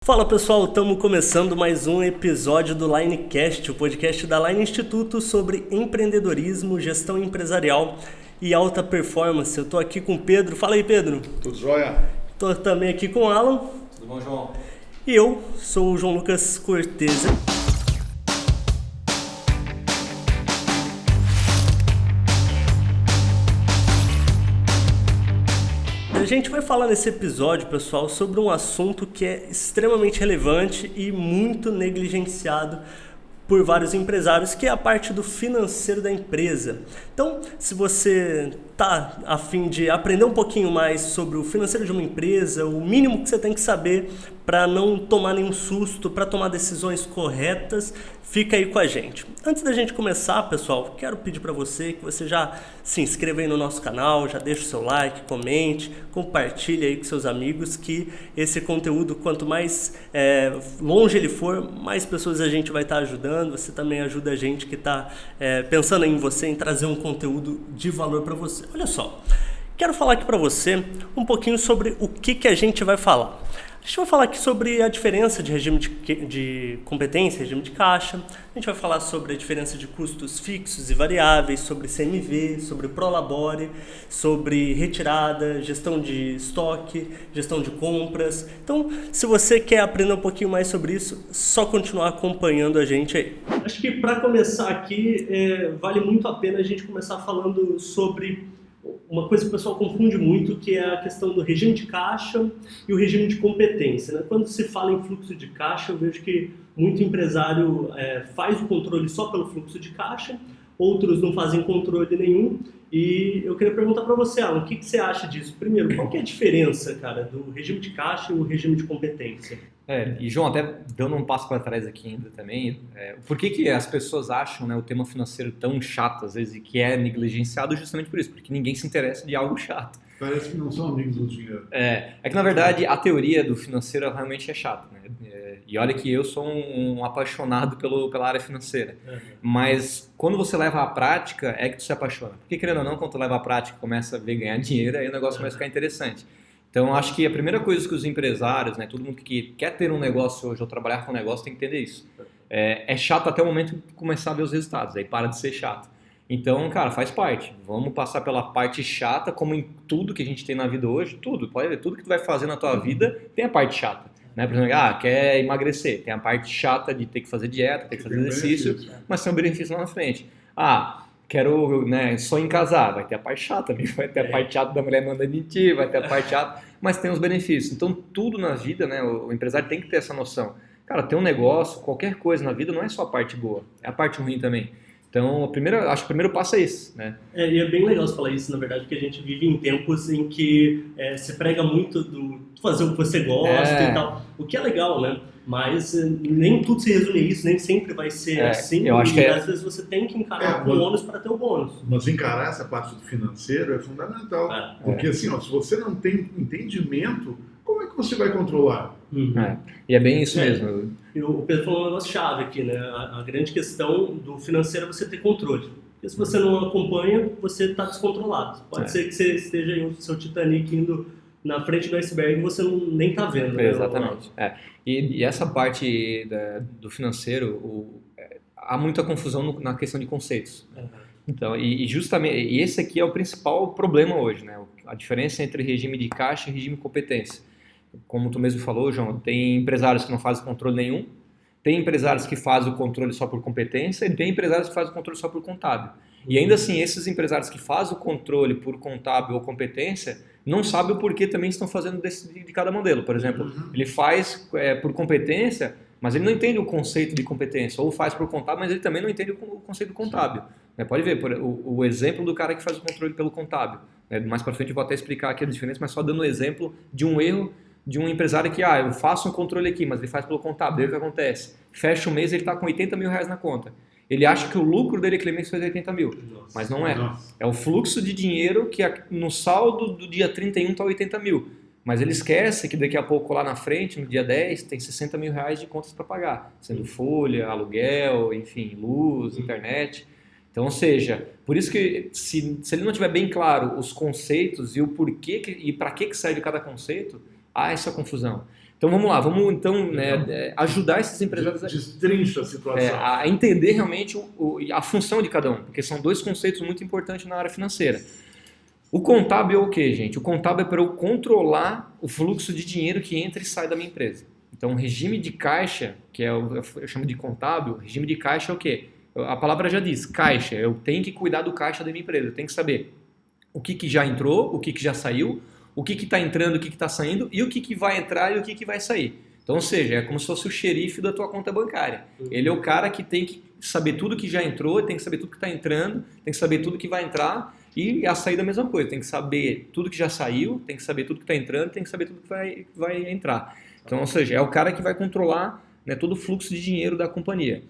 Fala pessoal, estamos começando mais um episódio do Linecast, o podcast da Line Instituto sobre empreendedorismo, gestão empresarial e alta performance. Eu estou aqui com o Pedro. Fala aí, Pedro. Tudo jóia? Estou também aqui com o Alan. Tudo bom, João? E eu sou o João Lucas Cortez. A gente vai falar nesse episódio, pessoal, sobre um assunto que é extremamente relevante e muito negligenciado por vários empresários, que é a parte do financeiro da empresa. Então, se você está a fim de aprender um pouquinho mais sobre o financeiro de uma empresa, o mínimo que você tem que saber para não tomar nenhum susto, para tomar decisões corretas, fica aí com a gente. Antes da gente começar, pessoal, quero pedir para você que você já se inscreva aí no nosso canal, já deixa o seu like, comente, compartilhe aí com seus amigos, que esse conteúdo, quanto mais longe ele for, mais pessoas a gente vai estar ajudando. Você também ajuda a gente que está pensando em você, em trazer um conteúdo de valor para você. Olha só, quero falar aqui para você um pouquinho sobre o que a gente vai falar. A gente vai falar aqui sobre a diferença de regime de competência, regime de caixa. A gente vai falar sobre a diferença de custos fixos e variáveis, sobre CMV, sobre Prolabore, sobre retirada, gestão de estoque, gestão de compras. Então, se você quer aprender um pouquinho mais sobre isso, só continuar acompanhando a gente aí. Acho que para começar aqui, vale muito a pena a gente começar falando sobre uma coisa que o pessoal confunde muito, que é a questão do regime de caixa e o regime de competência, né? Quando se fala em fluxo de caixa, eu vejo que muito empresário faz o controle só pelo fluxo de caixa, outros não fazem controle nenhum. E eu queria perguntar para você, Alan, o que você acha disso? Primeiro, qual que é a diferença, cara, do regime de caixa e o regime de competência? E João, até dando um passo para trás aqui ainda também, por que as pessoas acham, né, o tema financeiro tão chato, às vezes, e que é negligenciado justamente por isso, porque ninguém se interessa de algo chato. Parece que não são amigos do dinheiro. É que, na verdade, a teoria do financeiro realmente é chata, né? E olha que eu sou um apaixonado pela área financeira. Mas quando você leva à prática, é que tu se apaixona. Porque, querendo ou não, quando tu leva à prática e começa a ver ganhar dinheiro, aí o negócio começa a ficar interessante. Então, acho que a primeira coisa que os empresários, né, todo mundo que quer ter um negócio hoje ou trabalhar com um negócio tem que entender isso. É chato até o momento de começar a ver os resultados, aí para de ser chato. Então, cara, faz parte. Vamos passar pela parte chata, como em tudo que a gente tem na vida hoje, tudo. Pode ver, tudo que tu vai fazer na tua vida tem a parte chata. Né? Por exemplo, quer emagrecer, tem a parte chata de ter que fazer dieta, ter que fazer exercício, mas tem um benefício lá na frente. Quero, sonho em casar, vai ter a parte chata, vai ter a parte chata da mulher mandando em ti, vai ter a parte chata, mas tem os benefícios. Então, tudo na vida, né, o empresário tem que ter essa noção. Cara, ter um negócio, qualquer coisa na vida não é só a parte boa, é a parte ruim também. Então, acho que o primeiro passo é esse, né? E é bem legal você falar isso, na verdade, porque a gente vive em tempos em que se prega muito do fazer o que você gosta e tal, o que é legal, né? Mas nem tudo se resume a isso, nem sempre vai ser assim, eu acho e às vezes você tem que encarar com o ônus para ter o bônus. Mas encarar essa parte do financeiro é fundamental, porque assim, se você não tem entendimento, como é que você vai controlar? E é bem isso mesmo. O Pedro falou um negócio chave aqui, né? A grande questão do financeiro é você ter controle. Porque se você não acompanha, você está descontrolado. Pode ser que você esteja aí o seu Titanic indo na frente do iceberg e você nem está vendo. Né? Exatamente. E essa parte do financeiro, há muita confusão na questão de conceitos. Então, justamente, esse aqui é o principal problema hoje, né? A diferença entre regime de caixa e regime de competência. Como tu mesmo falou, João, tem empresários que não fazem controle nenhum, tem empresários que fazem o controle só por competência e tem empresários que fazem o controle só por contábil. E ainda assim, esses empresários que fazem o controle por contábil ou competência não sabem o porquê também estão fazendo de cada modelo. Por exemplo, ele faz por competência, mas ele não entende o conceito de competência, ou faz por contábil, mas ele também não entende o conceito contábil. Pode ver o exemplo do cara que faz o controle pelo contábil. Mais para frente eu vou até explicar aqui a diferença, mas só dando um exemplo de um erro de um empresário que, eu faço um controle aqui, mas ele faz pelo contábil. Aí o que acontece? Fecha o mês, ele está com 80 mil reais na conta. Ele acha que o lucro dele aquele mês foi 80 mil, mas não é. É o fluxo de dinheiro que no saldo do dia 31 está 80 mil. Mas ele esquece que daqui a pouco lá na frente, no dia 10, tem 60 mil reais de contas para pagar, sendo folha, aluguel, enfim, luz, internet. Então, ou seja, por isso que se ele não tiver bem claro os conceitos e o porquê e para que serve cada conceito, há essa confusão. Então vamos lá, vamos então ajudar esses empresários destrincha a situação. A entender realmente a função de cada um, porque são dois conceitos muito importantes na área financeira. O contábil é o quê, gente? O contábil é para eu controlar o fluxo de dinheiro que entra e sai da minha empresa. Então, regime de caixa, que eu chamo de contábil, regime de caixa é o quê? A palavra já diz, caixa. Eu tenho que cuidar do caixa da minha empresa. Eu tenho que saber o que já entrou, o que já saiu, o que está entrando, o que está saindo e o que vai entrar e o que vai sair. Então, ou seja, é como se fosse o xerife da tua conta bancária. Ele é o cara que tem que saber tudo que já entrou, tem que saber tudo que está entrando, tem que saber tudo que vai entrar e a saída é a mesma coisa. Tem que saber tudo que já saiu, tem que saber tudo que está entrando, tem que saber tudo que vai entrar. Então, ou seja, é o cara que vai controlar, né, todo o fluxo de dinheiro da companhia.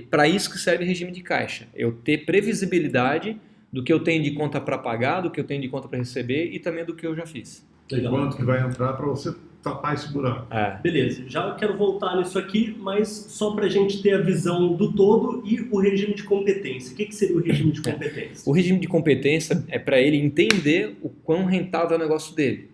Para isso que serve o regime de caixa. Eu ter previsibilidade do que eu tenho de conta para pagar, do que eu tenho de conta para receber e também do que eu já fiz. Legal. Quanto que vai entrar para você tapar esse buraco. Beleza, já quero voltar nisso aqui, mas só para a gente ter a visão do todo e o regime de competência. O que seria o regime de competência? O regime de competência é para ele entender o quão rentável é o negócio dele.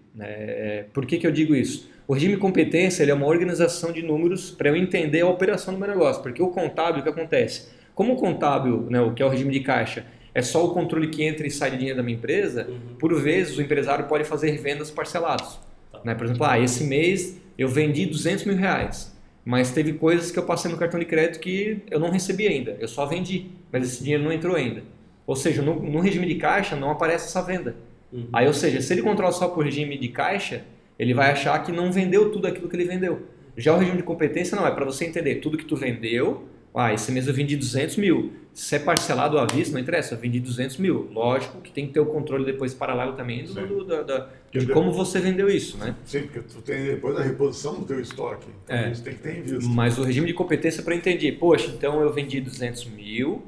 Por que eu digo isso? O regime de competência ele é uma organização de números para eu entender a operação do meu negócio, porque o contábil, o que acontece? Como o contábil, né, o que é o regime de caixa, é só o controle que entra e sai de dinheiro da minha empresa, por vezes o empresário pode fazer vendas parceladas. Por exemplo, esse mês eu vendi 200 mil reais, mas teve coisas que eu passei no cartão de crédito que eu não recebi ainda, eu só vendi, mas esse dinheiro não entrou ainda. Ou seja, no regime de caixa não aparece essa venda. Aí, ou seja, se ele controla só por regime de caixa, ele vai achar que não vendeu tudo aquilo que ele vendeu. Já o regime de competência não, é para você entender tudo que tu vendeu. Esse mês eu vendi 200 mil. Se é parcelado à vista, não interessa, eu vendi 200 mil. Lógico que tem que ter o controle depois paralelo também de como você vendeu isso, né? Sim, porque tu tem depois a reposição do teu estoque. Então isso tem que ter em vista. Mas o regime de competência para entender, poxa, então eu vendi 200 mil,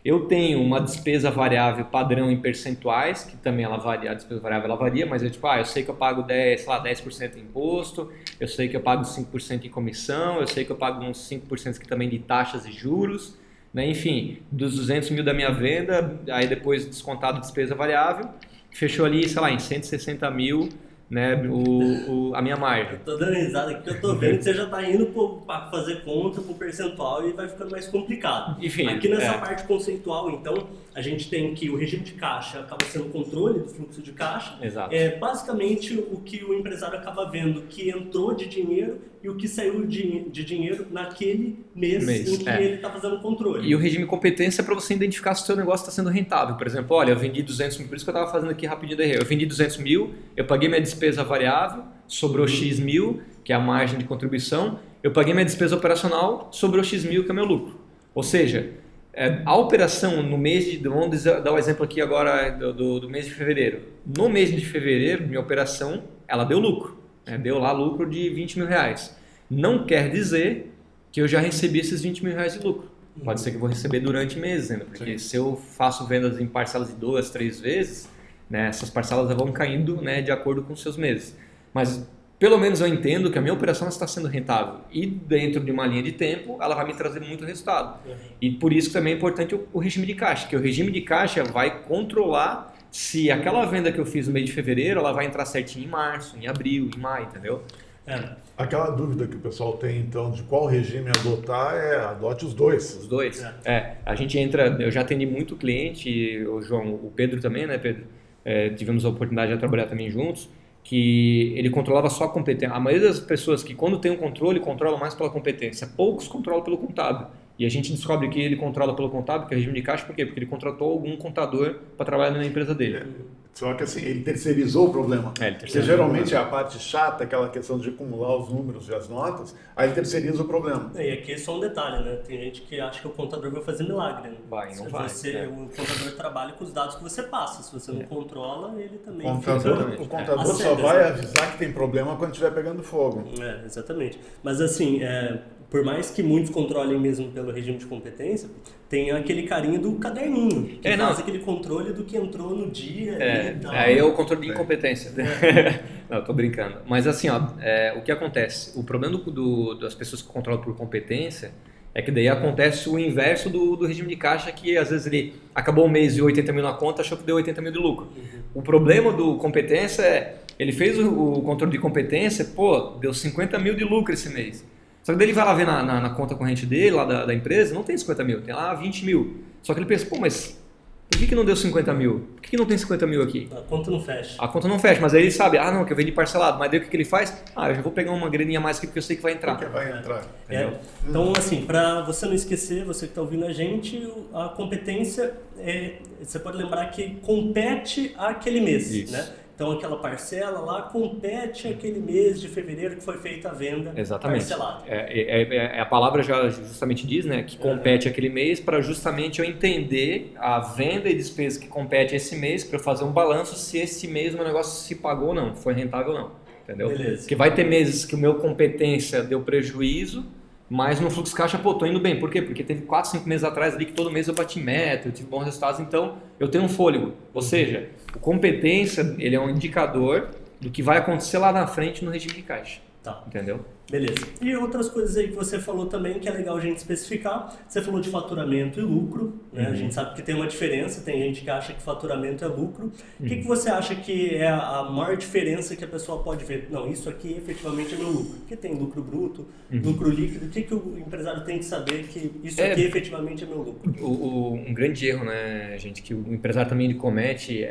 eu tenho uma despesa variável padrão em percentuais, que também ela varia, a despesa variável ela varia, mas eu sei que eu pago 10% em imposto, eu sei que eu pago 5% em comissão, eu sei que eu pago uns 5% aqui também de taxas e juros, né? Enfim, dos 200 mil da minha venda, aí depois descontado a despesa variável, fechou ali, em 160 mil, né, a minha margem. Eu tô dando risada aqui, eu tô vendo que você já tá indo para fazer conta pro percentual e vai ficando mais complicado. Enfim, aqui nessa parte conceitual, então, a gente tem que o regime de caixa acaba sendo o controle do fluxo de caixa. Exato. É basicamente o que o empresário acaba vendo que entrou de dinheiro e o que saiu de dinheiro naquele mês em que ele está fazendo o controle. E o regime de competência é para você identificar se o seu negócio está sendo rentável. Por exemplo, olha, eu vendi 200 mil, por isso que eu estava fazendo aqui rapidinho da eu vendi 200 mil, eu paguei minha despesa variável, sobrou X mil, que é a margem de contribuição, eu paguei minha despesa operacional, sobrou X mil, que é meu lucro. Ou seja, a operação no mês de... Vamos dar o exemplo aqui agora do mês de fevereiro. No mês de fevereiro, minha operação, ela deu lucro. Deu lá lucro de 20 mil reais. Não quer dizer que eu já recebi esses 20 mil reais de lucro. Pode ser que eu vou receber durante meses ainda, porque se eu faço vendas em parcelas de 2, 3 vezes, né, essas parcelas vão caindo, né, de acordo com os seus meses. Mas pelo menos eu entendo que a minha operação está sendo rentável e dentro de uma linha de tempo ela vai me trazer muito resultado. E por isso que também é importante o regime de caixa, que o regime de caixa vai controlar se aquela venda que eu fiz no mês de fevereiro ela vai entrar certinho em março, em abril, em maio, entendeu? Aquela dúvida que o pessoal tem, então, de qual regime adotar, adote os dois. Os dois. A gente entra, eu já atendi muito cliente, o João, o Pedro também, né, Pedro? Tivemos a oportunidade de trabalhar também juntos, que ele controlava só a competência. A maioria das pessoas que quando tem um controle, controlam mais pela competência. Poucos controlam pelo contábil. E a gente descobre que ele controla pelo contábil, que é o regime de caixa, por quê? Porque ele contratou algum contador para trabalhar na empresa dele. Só que assim, ele terceirizou o problema. Porque geralmente é a parte chata, aquela questão de acumular os números e as notas, aí ele terceiriza o problema. E aqui é só um detalhe, né? Tem gente que acha que o contador vai fazer milagre. Né? Não vai. O contador trabalha com os dados que você passa. Se você não controla, ele também o contador só vai avisar que tem problema quando estiver pegando fogo. Exatamente. Mas assim, por mais que muitos controlem mesmo pelo regime de competência, tem aquele carinho do caderninho, que faz aquele controle do que entrou no dia. Aí é o controle de incompetência. Não, tô brincando. Mas assim, o que acontece? O problema das pessoas que controlam por competência é que daí acontece o inverso do regime de caixa, que às vezes ele acabou o mês de 80 mil na conta, achou que deu 80 mil de lucro. O problema do competência é ele fez o controle de competência, pô, deu 50 mil de lucro esse mês. Só que daí ele vai lá ver na conta corrente dele, lá da empresa, não tem 50 mil, tem lá 20 mil. Só que ele pensa, pô, mas por que não deu 50 mil? Por que não tem 50 mil aqui? A conta não fecha. A conta não fecha, mas aí ele sabe, não, que eu vendi parcelado. Mas daí o que ele faz? Eu já vou pegar uma graninha a mais aqui porque eu sei que vai entrar. Porque vai entrar. Então, assim, para você não esquecer, você que está ouvindo a gente, a competência, você pode lembrar que compete àquele mês, Isso. né? Então, aquela parcela lá compete àquele mês de fevereiro que foi feita a venda parcelada. A palavra já justamente diz, né, que compete aquele mês para justamente eu entender a venda e despesa que compete esse mês para eu fazer um balanço se esse mês o meu negócio se pagou ou não, foi rentável ou não, entendeu? Beleza. Porque vai ter meses que o meu competência deu prejuízo, mas no fluxo caixa, tô indo bem. Por quê? Porque teve 4, 5 meses atrás ali que todo mês eu bati meta, eu tive bons resultados, então eu tenho um fôlego. Ou seja, a competência, ele é um indicador do que vai acontecer lá na frente no regime de caixa. Tá. Entendeu? Beleza. E outras coisas aí que você falou também que é legal a gente especificar. Você falou de faturamento e lucro, né? A gente sabe que tem uma diferença, tem gente que acha que faturamento é lucro. O que você acha que é a maior diferença que a pessoa pode ver? Não, isso aqui efetivamente é meu lucro. Porque tem lucro bruto, lucro líquido. O que o empresário tem que saber que isso aqui efetivamente é meu lucro? Um grande erro, né, gente, que o empresário também ele comete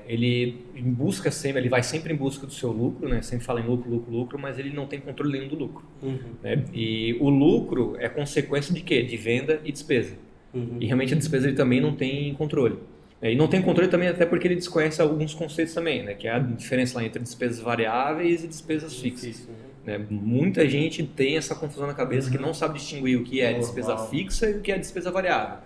ele busca sempre, ele vai sempre em busca do seu lucro, né? Sempre fala em lucro, mas ele não tem controle nenhum do lucro. Né? E o lucro é consequência de quê? De venda e despesa. E realmente a despesa ele também não tem controle. E não tem controle também até porque ele desconhece alguns conceitos também, né? Que é a diferença lá entre despesas variáveis e despesas fixas. Né? Muita gente tem essa confusão na cabeça que não sabe distinguir o que é despesa fixa e o que é despesa variável.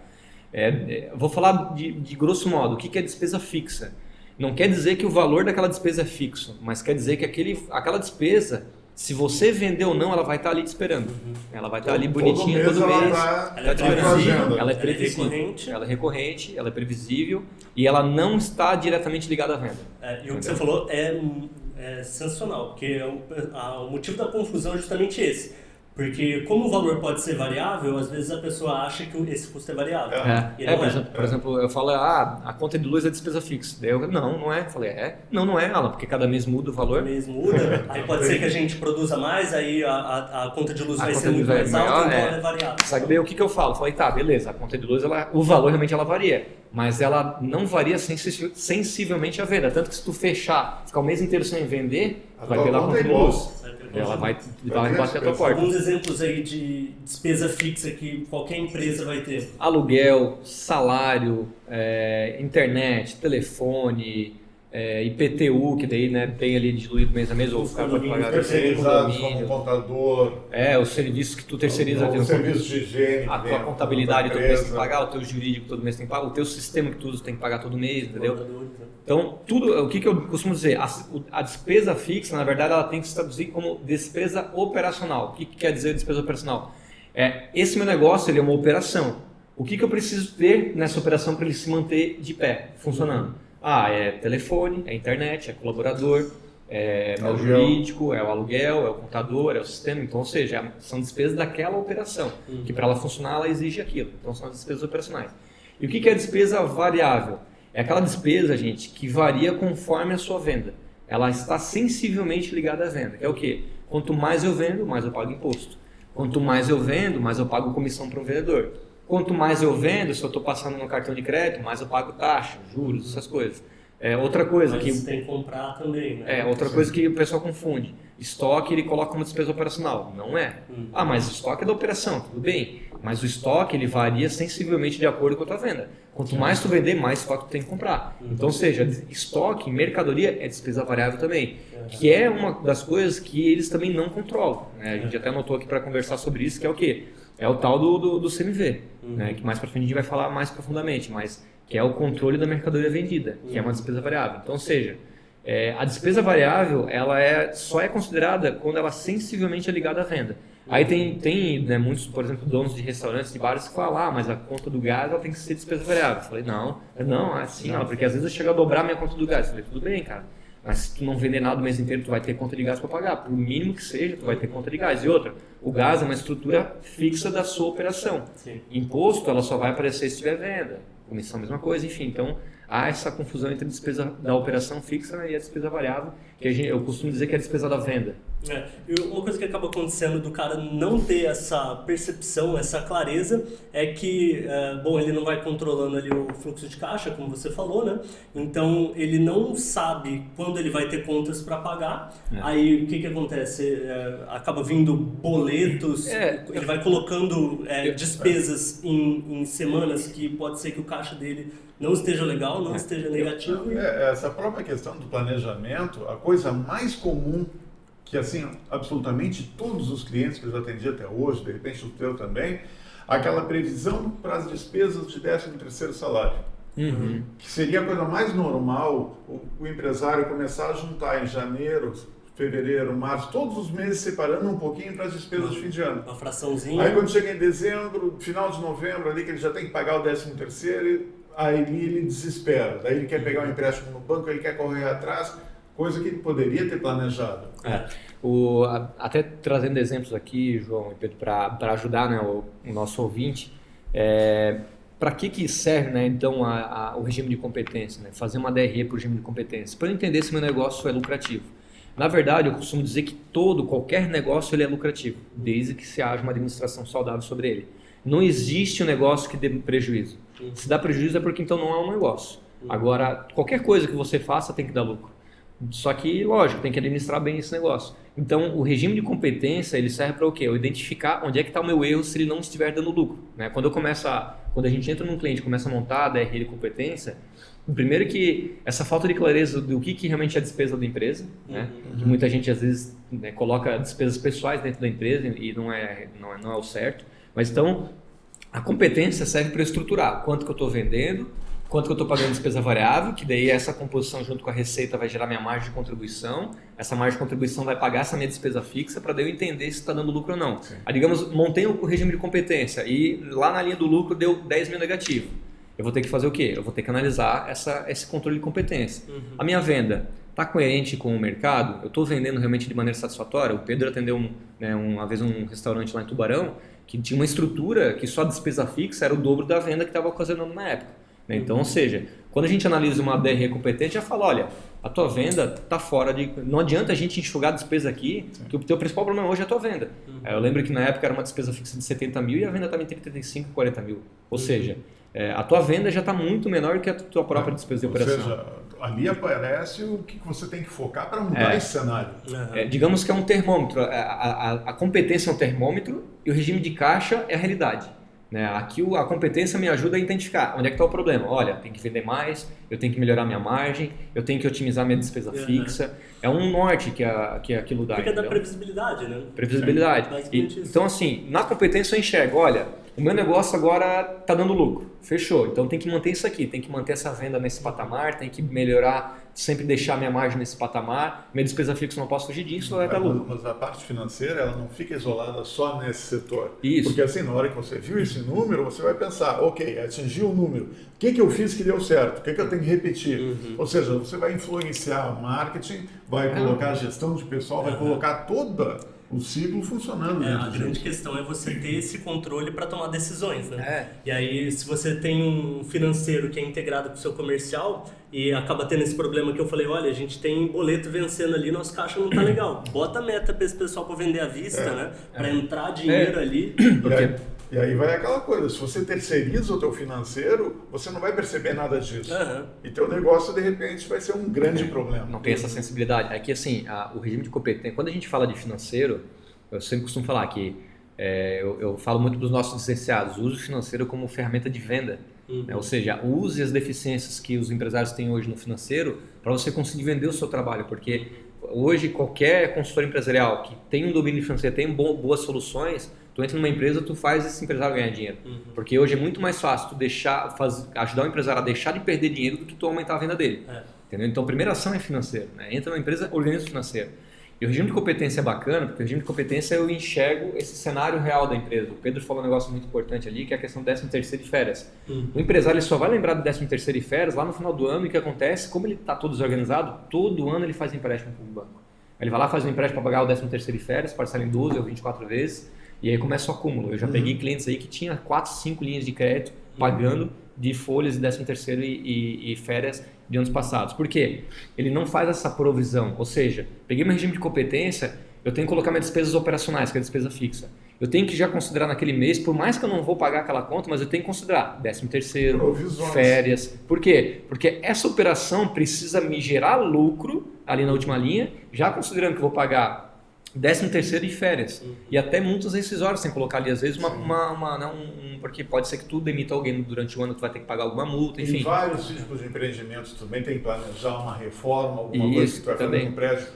Vou falar de grosso modo, o que é despesa fixa? Não quer dizer que o valor daquela despesa é fixo, mas quer dizer que aquela despesa, se você vender ou não, ela vai estar ali te esperando. Ela vai estar ali bonitinha todo mês. Ela é previsível, ela é recorrente, ela é previsível e ela não está diretamente ligada à venda. E o que você falou é sensacional, porque o motivo da confusão é justamente esse. Porque como o valor pode ser variável, às vezes a pessoa acha que esse custo é variável. Por exemplo, eu falo, a conta de luz é despesa fixa. Daí eu, não é. Eu falei, não é, Alan, porque cada mês muda o valor. Cada mês muda, aí pode ser que a gente produza mais, aí a conta de luz vai ser muito mais alta, então ela é variável. Sabe daí o que eu falo? Eu falei, tá, beleza, a conta de luz, o valor realmente ela varia, mas ela não varia sensivelmente a venda. Tanto que se tu ficar o mês inteiro sem vender, vai pegar a conta de luz. Ela vai bater a tua porta. Alguns exemplos aí de despesa fixa que qualquer empresa vai ter. Aluguel, salário, internet, telefone, IPTU, que daí tem ali diluído mês a mês, ou o cara vai pagar terceirizados como contador. Os serviços que tu terceiriza. O serviço de higiene. A tua contabilidade todo mês tem que pagar, o teu jurídico todo mês tem que pagar, o teu sistema que tu usa tem que pagar todo mês, entendeu? Então, o que eu costumo dizer? A despesa fixa, na verdade, ela tem que se traduzir como despesa operacional. O que quer dizer despesa operacional? Esse meu negócio ele é uma operação. O que eu preciso ter nessa operação para ele se manter de pé, funcionando? É telefone, é internet, é colaborador, é meu jurídico, é o aluguel, é o contador, é o sistema. Então, ou seja, são despesas daquela operação, que para ela funcionar, ela exige aquilo. Então, são as despesas operacionais. E o que é despesa variável? É aquela despesa, gente, que varia conforme a sua venda. Ela está sensivelmente ligada à venda. É o quê? Quanto mais eu vendo, mais eu pago imposto. Quanto mais eu vendo, mais eu pago comissão para o vendedor. Quanto mais eu vendo, se eu estou passando no cartão de crédito, mais eu pago taxa, juros, essas coisas. Outra coisa mas que você tem que comprar também, né? Outra coisa que o pessoal confunde. Estoque ele coloca como despesa operacional. Não é. Mas o estoque é da operação, tudo bem. Mas o estoque ele varia sensivelmente de acordo com a tua venda. Quanto mais tu vender, mais estoque tu tem que comprar. Então, ou seja, estoque, mercadoria é despesa variável também. Que é uma das coisas que eles também não controlam. Né? A gente até anotou aqui para conversar sobre isso, que é o quê? É o tal do CMV, né? Que mais para frente a gente vai falar mais profundamente, mas que é o controle da mercadoria vendida, que é uma despesa variável. Então, ou seja, a despesa variável ela só é considerada quando ela sensivelmente é ligada à venda. Aí tem né, muitos, por exemplo, donos de restaurantes, de bares que falam, mas a conta do gás ela tem que ser despesa variável. Eu falei, não, assim, porque às vezes eu chego a dobrar minha conta do gás. Eu falei, tudo bem, cara. Mas se tu não vender nada o mês inteiro, tu vai ter conta de gás para pagar. Por mínimo que seja, tu vai ter conta de gás. E outra, o gás é uma estrutura fixa da sua operação. Sim. Imposto, ela só vai aparecer se tiver venda. Comissão, mesma coisa, enfim. Então, há essa confusão entre a despesa da operação fixa e a despesa variável, que eu costumo dizer que é a despesa da venda. E uma coisa que acaba acontecendo do cara não ter essa percepção, essa clareza, é que, ele não vai controlando ali o fluxo de caixa, como você falou, né? Então, ele não sabe quando ele vai ter contas para pagar. Aí, o que acontece? Acaba vindo boletos, ele vai colocando despesas em semanas que pode ser que o caixa dele não esteja legal, não esteja negativo. Essa própria questão do planejamento, a coisa mais comum que, assim, absolutamente todos os clientes que eu já atendi até hoje, de repente o teu também, aquela previsão para as despesas de 13º salário. Uhum. Que seria a coisa mais normal o empresário começar a juntar em janeiro, fevereiro, março, todos os meses separando um pouquinho para as despesas de fim de ano. Uma fraçãozinha. Aí quando chega em dezembro, final de novembro, ali que ele já tem que pagar o 13º, aí ele desespera. Daí ele quer pegar um empréstimo no banco, ele quer correr atrás, coisa que ele poderia ter planejado. Até trazendo exemplos aqui, João e Pedro, para ajudar, né, o nosso ouvinte, para que serve, né, então o regime de competência, né? Fazer uma DRE para o regime de competência? Para eu entender se meu negócio é lucrativo. Na verdade, eu costumo dizer que qualquer negócio ele é lucrativo, desde que se haja uma administração saudável sobre ele. Não existe um negócio que dê prejuízo. Se dá prejuízo é porque então não é um negócio. Agora, qualquer coisa que você faça tem que dar lucro. Só que, lógico, tem que administrar bem esse negócio. Então, o regime de competência, ele serve para o quê? Eu identificar onde é que está o meu erro se ele não estiver dando lucro, né? Quando a gente entra num cliente e começa a montar a DRE de competência, primeiro que essa falta de clareza do que realmente é a despesa da empresa, né? Que muita gente, às vezes, né, coloca despesas pessoais dentro da empresa e não é o certo. Mas, então, a competência serve para estruturar quanto que eu estou vendendo, quanto que eu estou pagando de despesa variável, que daí essa composição junto com a receita vai gerar minha margem de contribuição, essa margem de contribuição vai pagar essa minha despesa fixa para daí eu entender se está dando lucro ou não. Aí, digamos, montei o regime de competência e lá na linha do lucro deu 10 mil negativo. Eu vou ter que fazer o quê? Eu vou ter que analisar esse controle de competência. A minha venda está coerente com o mercado? Eu estou vendendo realmente de maneira satisfatória? O Pedro atendeu uma vez um restaurante lá em Tubarão que tinha uma estrutura que só a despesa fixa era o dobro da venda que estava ocasionando na época. Então, ou seja, quando a gente analisa uma DRE competente, já fala, olha, a tua venda está fora de... Não adianta a gente enxugar a despesa aqui, que o teu principal problema hoje é a tua venda. Eu lembro que na época era uma despesa fixa de 70 mil e a venda estava entre 35 e 40 mil. Ou seja, a tua venda já está muito menor que a tua própria despesa de operação. Ou seja, ali aparece o que você tem que focar para mudar esse cenário. Digamos que é um termômetro. A competência é um termômetro e o regime de caixa é a realidade. Aqui a competência me ajuda a identificar onde é que está o problema. Olha, tem que vender mais, eu tenho que melhorar minha margem, eu tenho que otimizar minha despesa fixa. É um norte que aquilo dá. Porque dá previsibilidade, né? Previsibilidade. Então, assim, na competência eu enxergo, olha, o meu negócio agora está dando lucro. Fechou. Então tem que manter isso aqui, tem que manter essa venda nesse patamar, tem que melhorar, sempre deixar minha margem nesse patamar, minha despesa fixa não posso fugir disso, vai dar lucro. Mas a parte financeira, ela não fica isolada só nesse setor. Isso. Porque assim, na hora que você viu esse número, você vai pensar, ok, atingi o número, o que eu fiz que deu certo, o que eu tenho que repetir? Ou seja, você vai influenciar o marketing, vai colocar a gestão de pessoal, vai colocar toda o ciclo funcionando. A grande questão é você ter esse controle para tomar decisões, né? E aí, se você tem um financeiro que é integrado com o seu comercial e acaba tendo esse problema que eu falei, olha, a gente tem boleto vencendo ali, nosso caixa não tá legal. Bota a meta para esse pessoal para vender à vista, né? Para entrar dinheiro ali. E aí vai aquela coisa, se você terceiriza o teu financeiro, você não vai perceber nada disso. E teu negócio, de repente, vai ser um grande problema. Não tem essa sensibilidade. É que, assim, o regime de competência... Quando a gente fala de financeiro, eu sempre costumo falar que... eu falo muito para os nossos licenciados, use o financeiro como ferramenta de venda. Ou seja, use as deficiências que os empresários têm hoje no financeiro para você conseguir vender o seu trabalho. Porque hoje, qualquer consultor empresarial que tem um domínio financeiro, tem boas soluções... Tu entra numa empresa, tu faz esse empresário ganhar dinheiro. Porque hoje é muito mais fácil tu ajudar o empresário a deixar de perder dinheiro do que tu aumentar a venda dele. Entendeu? Então, a primeira ação é financeira. Entra numa empresa, organiza o financeiro. E o regime de competência é bacana, porque o regime de competência eu enxergo esse cenário real da empresa. O Pedro falou um negócio muito importante ali, que é a questão do 13º e férias. O empresário ele só vai lembrar do 13º e férias lá no final do ano, e o que acontece, como ele está todo desorganizado, todo ano ele faz empréstimo para o banco. Ele vai lá, faz um empréstimo para pagar o 13º e férias, parcela em 12 ou 24 vezes, E aí começa o acúmulo. Eu já peguei clientes aí que tinha 4, 5 linhas de crédito pagando de folhas de 13º e férias de anos passados. Por quê? Ele não faz essa provisão. Ou seja, peguei meu regime de competência, eu tenho que colocar minhas despesas operacionais, que é a despesa fixa. Eu tenho que já considerar naquele mês, por mais que eu não vou pagar aquela conta, mas eu tenho que considerar 13º, férias. Por quê? Porque essa operação precisa me gerar lucro ali na última linha, já considerando que eu vou pagar 13º e férias. E até multas rescisórias, sem colocar ali, às vezes, porque pode ser que tu demita alguém durante o ano, tu vai ter que pagar alguma multa, enfim. Em vários tipos de empreendimentos, tu também tem que planejar uma reforma, alguma coisa que tu vai fazer no prédio,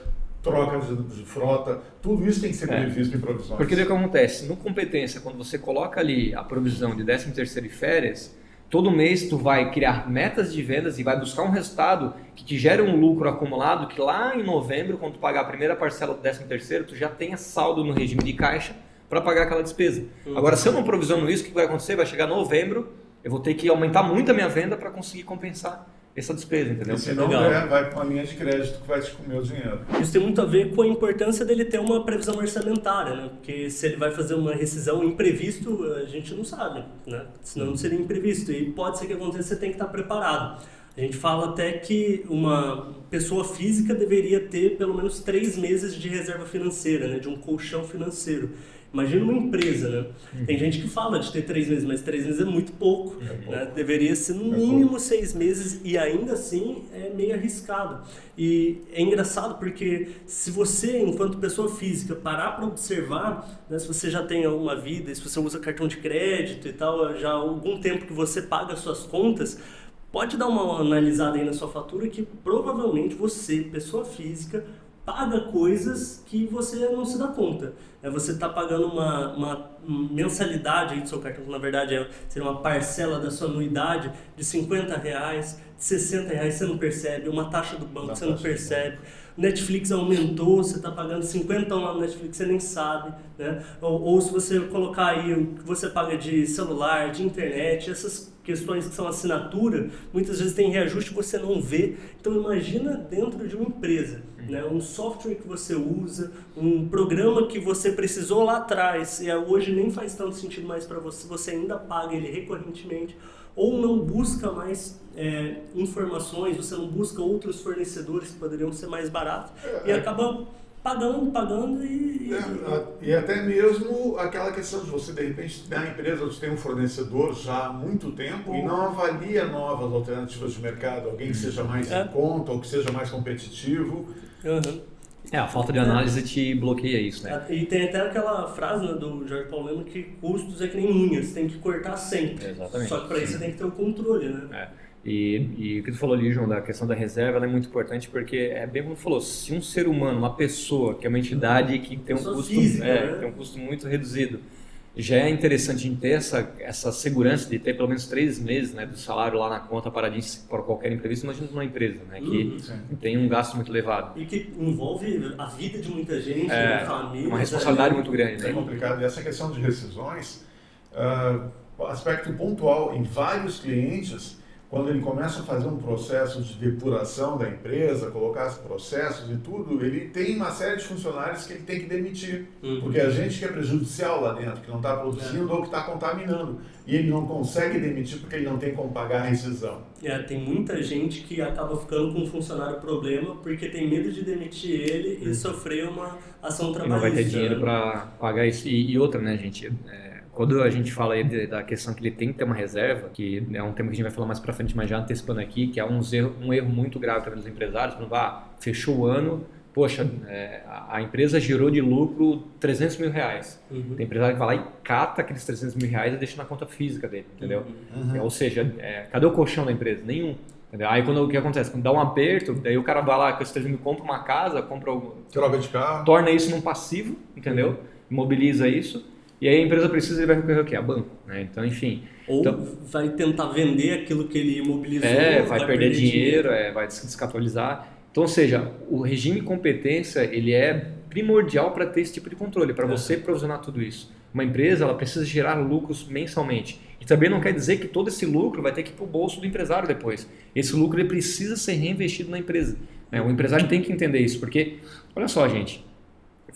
troca de frota, tudo isso tem que ser previsto em provisões. Porque o que acontece? No competência, quando você coloca ali a provisão de 13º e férias, todo mês tu vai criar metas de vendas e vai buscar um resultado que te gere um lucro acumulado, que lá em novembro, quando tu pagar a primeira parcela do 13º, tu já tenha saldo no regime de caixa para pagar aquela despesa. Agora, se eu não provisiono isso, o que vai acontecer? Vai chegar novembro, eu vou ter que aumentar muito a minha venda para conseguir compensar essa despesa, entendeu? E se não vai para uma linha de crédito que vai te comer o dinheiro. Isso tem muito a ver com a importância dele ter uma previsão orçamentária, né? Porque se ele vai fazer uma rescisão imprevisto, a gente não sabe, né? Senão não seria imprevisto. E pode ser que aconteça, você tem que estar preparado. A gente fala até que uma pessoa física deveria ter pelo menos 3 meses de reserva financeira, né? De um colchão financeiro. Imagina uma empresa, né? Tem gente que fala de ter 3 meses, mas 3 meses é muito pouco. Né? Deveria ser no mínimo 6 meses e ainda assim é meio arriscado. E é engraçado porque se você, enquanto pessoa física, parar para observar, né, se você já tem alguma vida, se você usa cartão de crédito e tal, já há algum tempo que você paga suas contas, pode dar uma analisada aí na sua fatura que provavelmente você, pessoa física, paga coisas que você não se dá conta. Você está pagando uma mensalidade aí do seu cartão, que na verdade seria uma parcela da sua anuidade de R$50, de R$60, você não percebe, uma taxa do banco, você não percebe. Netflix aumentou, você está pagando 50 lá no Netflix, você nem sabe, né? Ou se você colocar aí o que você paga de celular, de internet, essas questões que são assinatura, muitas vezes tem reajuste que você não vê. Então imagina dentro de uma empresa, né? Um software que você usa, um programa que você precisou lá atrás e hoje nem faz tanto sentido mais para você, você ainda paga ele recorrentemente, ou não busca mais informações, você não busca outros fornecedores que poderiam ser mais baratos e acaba pagando e até mesmo aquela questão de você, de repente, na empresa você tem um fornecedor já há muito tempo e não avalia novas alternativas de mercado, alguém que seja mais em conta ou que seja mais competitivo. A falta de análise te bloqueia isso, né? E tem até aquela frase, né, do Jorge Paulo Lemann que custos é que nem unhas, tem que cortar sempre. Exatamente. Só que para isso você tem que ter o controle, né? E o que tu falou ali, João, da questão da reserva, ela é muito importante porque é bem como tu falou, se um ser humano, uma pessoa, que é uma entidade que tem um custo, física, né? tem um custo muito reduzido, já é interessante a gente ter essa segurança de ter pelo menos 3 meses, né, do salário lá na conta paradinho para qualquer imprevisto. Imagina uma empresa, né, que tem um gasto muito elevado. E que envolve a vida de muita gente, a família. Uma responsabilidade muito grande. É complicado. E essa questão de rescisões, aspecto pontual em vários clientes, quando ele começa a fazer um processo de depuração da empresa, colocar os processos e tudo, ele tem uma série de funcionários que ele tem que demitir. Porque a gente que é prejudicial lá dentro, que não está produzindo ou que está contaminando. E ele não consegue demitir porque ele não tem como pagar a rescisão. Tem muita gente que acaba ficando com um funcionário problema porque tem medo de demitir ele e sofrer uma ação trabalhista. E não vai ter dinheiro para pagar isso. E outra, né, gente? Quando a gente fala aí da questão que ele tem que ter uma reserva, que é um tema que a gente vai falar mais pra frente, mas já antecipando aqui, que é um erro muito grave também dos empresários, quando fechou o ano, poxa, a empresa gerou de lucro R$300 mil. Tem empresário que vai lá e cata aqueles R$300 mil e deixa na conta física dele, entendeu? Ou seja, cadê o colchão da empresa? Nenhum. Entendeu? Aí o que acontece? Quando dá um aperto, daí o cara vai lá com esses 3 mil, compra uma casa, troca de carro, torna isso num passivo, entendeu? Imobiliza isso. E aí a empresa precisa e vai recorrer o quê? A banco, né? Então, enfim... Ou vai tentar vender aquilo que ele imobilizou. Vai perder dinheiro, vai descapitalizar. Então, ou seja, o regime de competência, ele é primordial para ter esse tipo de controle, para você provisionar tudo isso. Uma empresa, ela precisa gerar lucros mensalmente. E também não quer dizer que todo esse lucro vai ter que ir para o bolso do empresário depois. Esse lucro ele precisa ser reinvestido na empresa. O empresário tem que entender isso, porque, olha só, gente...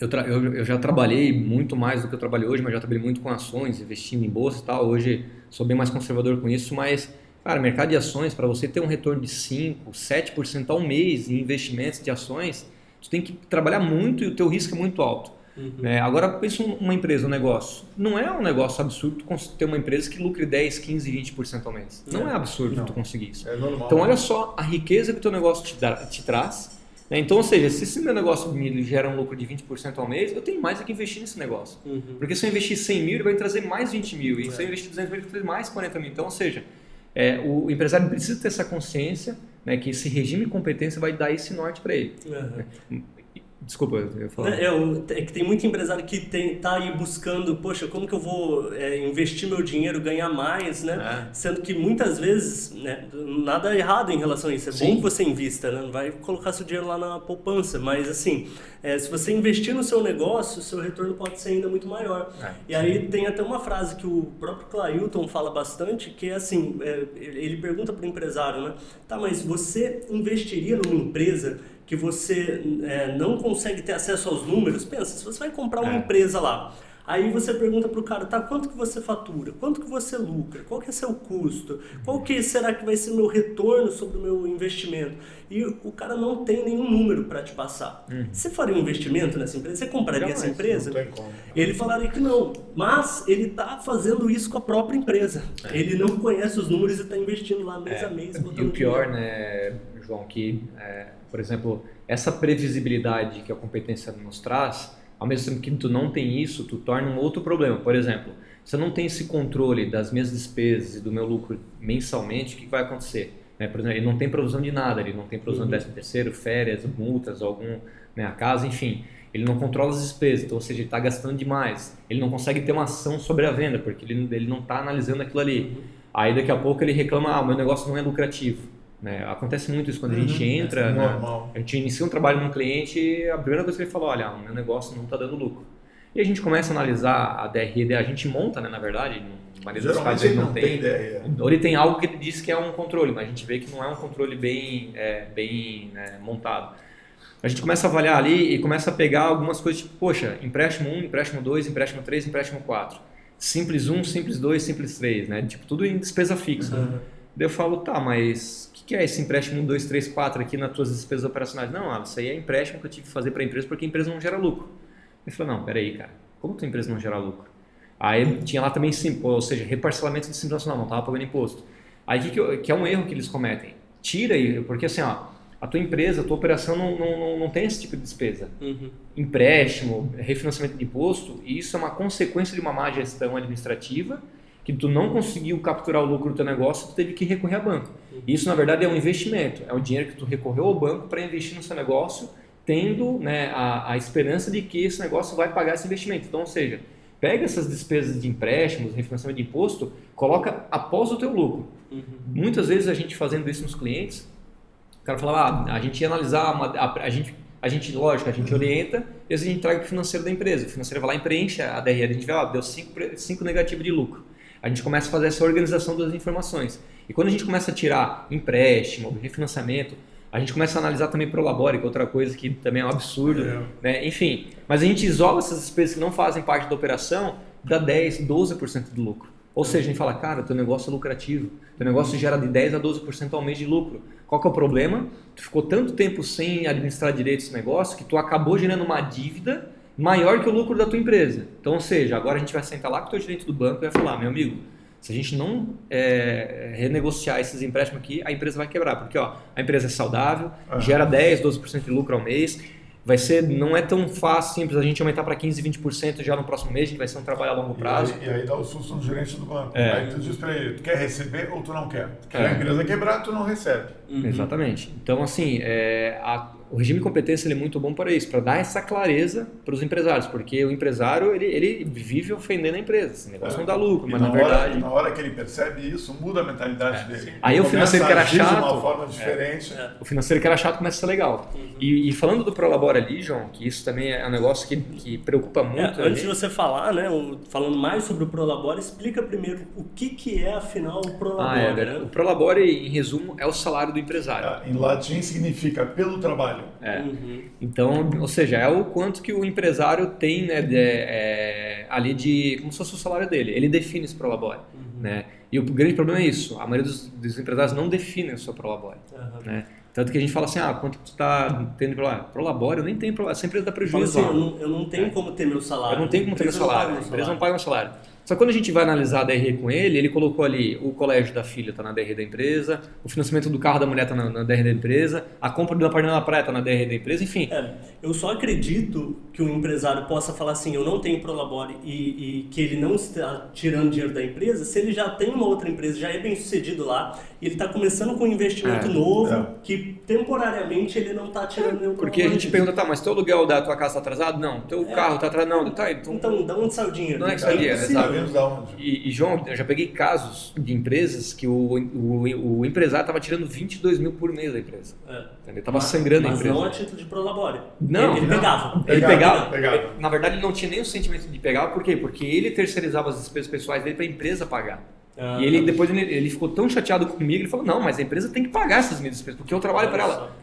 Eu já trabalhei muito mais do que eu trabalho hoje, mas já trabalhei muito com ações, investindo em bolsa e tal. Hoje sou bem mais conservador com isso, mas, cara, mercado de ações, para você ter um retorno de 5%, 7% ao mês em investimentos de ações, tu tem que trabalhar muito e o teu risco é muito alto. Agora, pensa uma empresa, um negócio. Não é um negócio absurdo tu ter uma empresa que lucre 10, 15, 20% ao mês. Não é absurdo tu conseguir isso. É normal. Então, olha só a riqueza que o teu negócio te traz. Então, ou seja, se esse meu negócio me gera um lucro de 20% ao mês, eu tenho mais do que investir nesse negócio. Porque se eu investir 100 mil, ele vai trazer mais 20 mil. E se eu investir 200 mil, ele vai trazer mais 40 mil. Então, ou seja, o empresário precisa ter essa consciência, né, que esse regime de competência vai dar esse norte para ele. Desculpa, eu ia falar. É que tem muito empresário que tá aí buscando, poxa, como que eu vou investir meu dinheiro, ganhar mais, né? Sendo que muitas vezes, né, nada errado em relação a isso. É bom que você invista, né? Não vai colocar seu dinheiro lá na poupança, mas assim, se você investir no seu negócio, o seu retorno pode ser ainda muito maior. E aí tem até uma frase que o próprio Clailton fala bastante, que é assim, ele pergunta para o empresário, né? Tá, mas você investiria numa empresa que você não consegue ter acesso aos números? Pensa, se você vai comprar uma empresa lá, aí você pergunta para o cara, tá, quanto que você fatura? Quanto que você lucra? Qual que é seu custo? Qual que será que vai ser meu retorno sobre o meu investimento? E o cara não tem nenhum número para te passar. Você faria um investimento nessa empresa? Você compraria essa empresa? Não tem como. Ele falaria que não, mas ele está fazendo isso com a própria empresa. Ele não conhece os números e está investindo lá mês a mês. E o pior, né, João, que, por exemplo, essa previsibilidade que a competência nos traz, ao mesmo tempo que tu não tem isso, tu torna um outro problema. Por exemplo, se eu não tenho esse controle das minhas despesas e do meu lucro mensalmente, o que vai acontecer? Por exemplo, ele não tem provisão de nada, ele não tem provisão de 13º, férias, multas, a casa, enfim. Ele não controla as despesas, então, ou seja, ele está gastando demais. Ele não consegue ter uma ação sobre a venda, porque ele não está analisando aquilo ali. Aí daqui a pouco ele reclama, o meu negócio não é lucrativo. Acontece muito isso quando a gente entra, a gente inicia um trabalho num cliente, a primeira coisa que ele fala, olha, o meu negócio não está dando lucro. E a gente começa a analisar a DRE, a gente monta, né, na verdade, no maioria dos casos ele não tem DRE. Ou ele tem algo que ele diz que é um controle, mas a gente vê que não é um controle bem montado. A gente começa a avaliar ali e começa a pegar algumas coisas tipo, poxa, empréstimo 1, empréstimo 2, empréstimo 3, empréstimo 4. Simples 1, simples 2, simples 3, né? Tipo, tudo em despesa fixa. Daí eu falo, tá, mas o que é esse empréstimo 1, 2, 3, 4 aqui nas tuas despesas operacionais? Não, isso aí é empréstimo que eu tive que fazer para a empresa porque a empresa não gera lucro. Ele falou, não, peraí, cara, como tua empresa não gera lucro? Aí tinha lá também, ou seja, reparcelamento de Simples Nacional, não estava pagando imposto. Aí que é um erro que eles cometem? Tira aí, porque assim, a tua empresa, a tua operação não tem esse tipo de despesa. Empréstimo, refinanciamento de imposto, isso é uma consequência de uma má gestão administrativa, que tu não conseguiu capturar o lucro do teu negócio, tu teve que recorrer a banco. Isso, na verdade, é um investimento. É o dinheiro que tu recorreu ao banco para investir no seu negócio, tendo, né, a esperança de que esse negócio vai pagar esse investimento. Então, ou seja, pega essas despesas de empréstimos, refinanciamento de imposto, coloca após o teu lucro. Muitas vezes a gente fazendo isso nos clientes, o cara fala, a gente ia analisar, lógico, a gente orienta e a gente traga para o financeiro da empresa. O financeiro vai lá e preenche a DRE, a gente vê, deu 5 negativo de lucro. A gente começa a fazer essa organização das informações. E quando a gente começa a tirar empréstimo, refinanciamento, a gente começa a analisar também Prolabore, que é outra coisa que também é um absurdo. Né? Enfim, mas a gente isola essas despesas que não fazem parte da operação, dá 10%, 12% de lucro. Ou seja, a gente fala, cara, teu negócio é lucrativo, teu negócio gera de 10% a 12% ao mês de lucro. Qual que é o problema? Tu ficou tanto tempo sem administrar direito esse negócio que tu acabou gerando uma dívida maior que o lucro da tua empresa. Então, ou seja, agora a gente vai sentar lá com o teu gerente do banco e vai falar, meu amigo, se a gente não renegociar esses empréstimos aqui, a empresa vai quebrar. Porque a empresa é saudável, gera 10%, 12% de lucro ao mês, não é tão fácil, simples a gente aumentar para 15%, 20% já no próximo mês, a gente vai ser um trabalho a longo prazo. E aí dá o susto no gerente do banco. Aí tu diz para ele, tu quer receber ou tu não quer? Tu quer a empresa quebrar, tu não recebe. Exatamente. Então, assim, o regime de competência ele é muito bom para isso, para dar essa clareza para os empresários, porque o empresário ele vive ofendendo a empresa, esse negócio não dá lucro, mas na verdade... Na hora que ele percebe isso, muda a mentalidade dele. Aí o financeiro que era chato... de uma forma diferente. O financeiro que era chato começa a ser legal. E falando do Prolabore ali, João, que isso também é um negócio que preocupa muito. Antes de você falar, né, falando mais sobre o Prolabore, explica primeiro o que é, afinal, o Prolabore. Né? O Prolabore, em resumo, é o salário do empresário. Em latim significa pelo trabalho. trabalham. Então, ou seja, é o quanto que o empresário tem, né, ali de, como se fosse o salário dele. Ele define esse prolabore, né? E o grande problema é isso. A maioria dos empresários não definem o seu prolabore, né? Tanto que a gente fala assim, quanto tu está tendo prolabore? Eu nem tenho prolabore. Essa empresa dá prejuízo. Assim, eu não tenho como ter meu salário. Eu não tenho como ter meu salário. A empresa não paga meu salário. Só que quando a gente vai analisar a DRE com ele colocou ali o colégio da filha está na DRE da empresa, o financiamento do carro da mulher está na DRE da empresa, a compra do apartamento na praia está na DRE da empresa, enfim. Eu só acredito que o empresário possa falar assim, eu não tenho prolabore e que ele não está tirando dinheiro da empresa, se ele já tem uma outra empresa, já é bem sucedido lá, e ele está começando com um investimento novo, que temporariamente ele não está tirando nenhum Porque a gente pergunta, mas teu aluguel da tua casa está atrasado? Não. Teu carro está atrasado? Não. Então, da onde sai o dinheiro? Não é que sai o dinheiro, exato. E João, eu já peguei casos de empresas que o empresário estava tirando 22 mil por mês da empresa. Ele estava sangrando a empresa. Mas não a título de prolabore. Não. Ele pegava. Ele pegava. Na verdade, ele não tinha nem o sentimento de pegar. Por quê? Porque ele terceirizava as despesas pessoais dele para a empresa pagar. E ele depois ele ficou tão chateado comigo, ele falou, não, mas a empresa tem que pagar essas minhas despesas, porque eu trabalho para ela.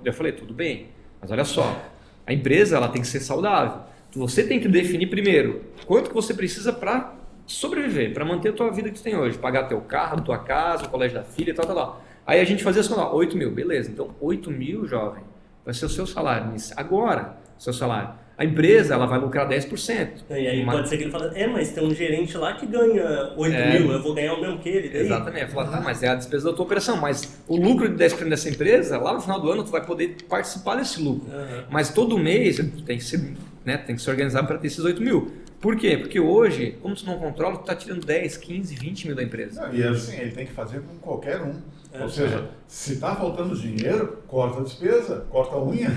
Eu falei, tudo bem, mas olha só, a empresa ela tem que ser saudável. Você tem que definir primeiro quanto que você precisa para sobreviver, para manter a tua vida que tu tem hoje, pagar teu carro, tua casa, o colégio da filha, tal. Aí a gente fazia assim, 8 mil, beleza, então 8 mil, jovem, vai ser o seu salário, agora, seu salário. A empresa ela vai lucrar 10%. E aí pode ser que ele fale, mas tem um gerente lá que ganha 8 mil, eu vou ganhar o mesmo que ele. Daí? Exatamente, falar, mas é a despesa da tua operação, mas o lucro de 10% dessa empresa, lá no final do ano tu vai poder participar desse lucro. Mas todo mês tu tem que se organizar para ter esses 8 mil. Por quê? Porque hoje, como tu não controla, tu está tirando 10, 15, 20 mil da empresa. E assim, ele tem que fazer com qualquer um. Ou seja, se está faltando dinheiro, corta a despesa, corta a unha.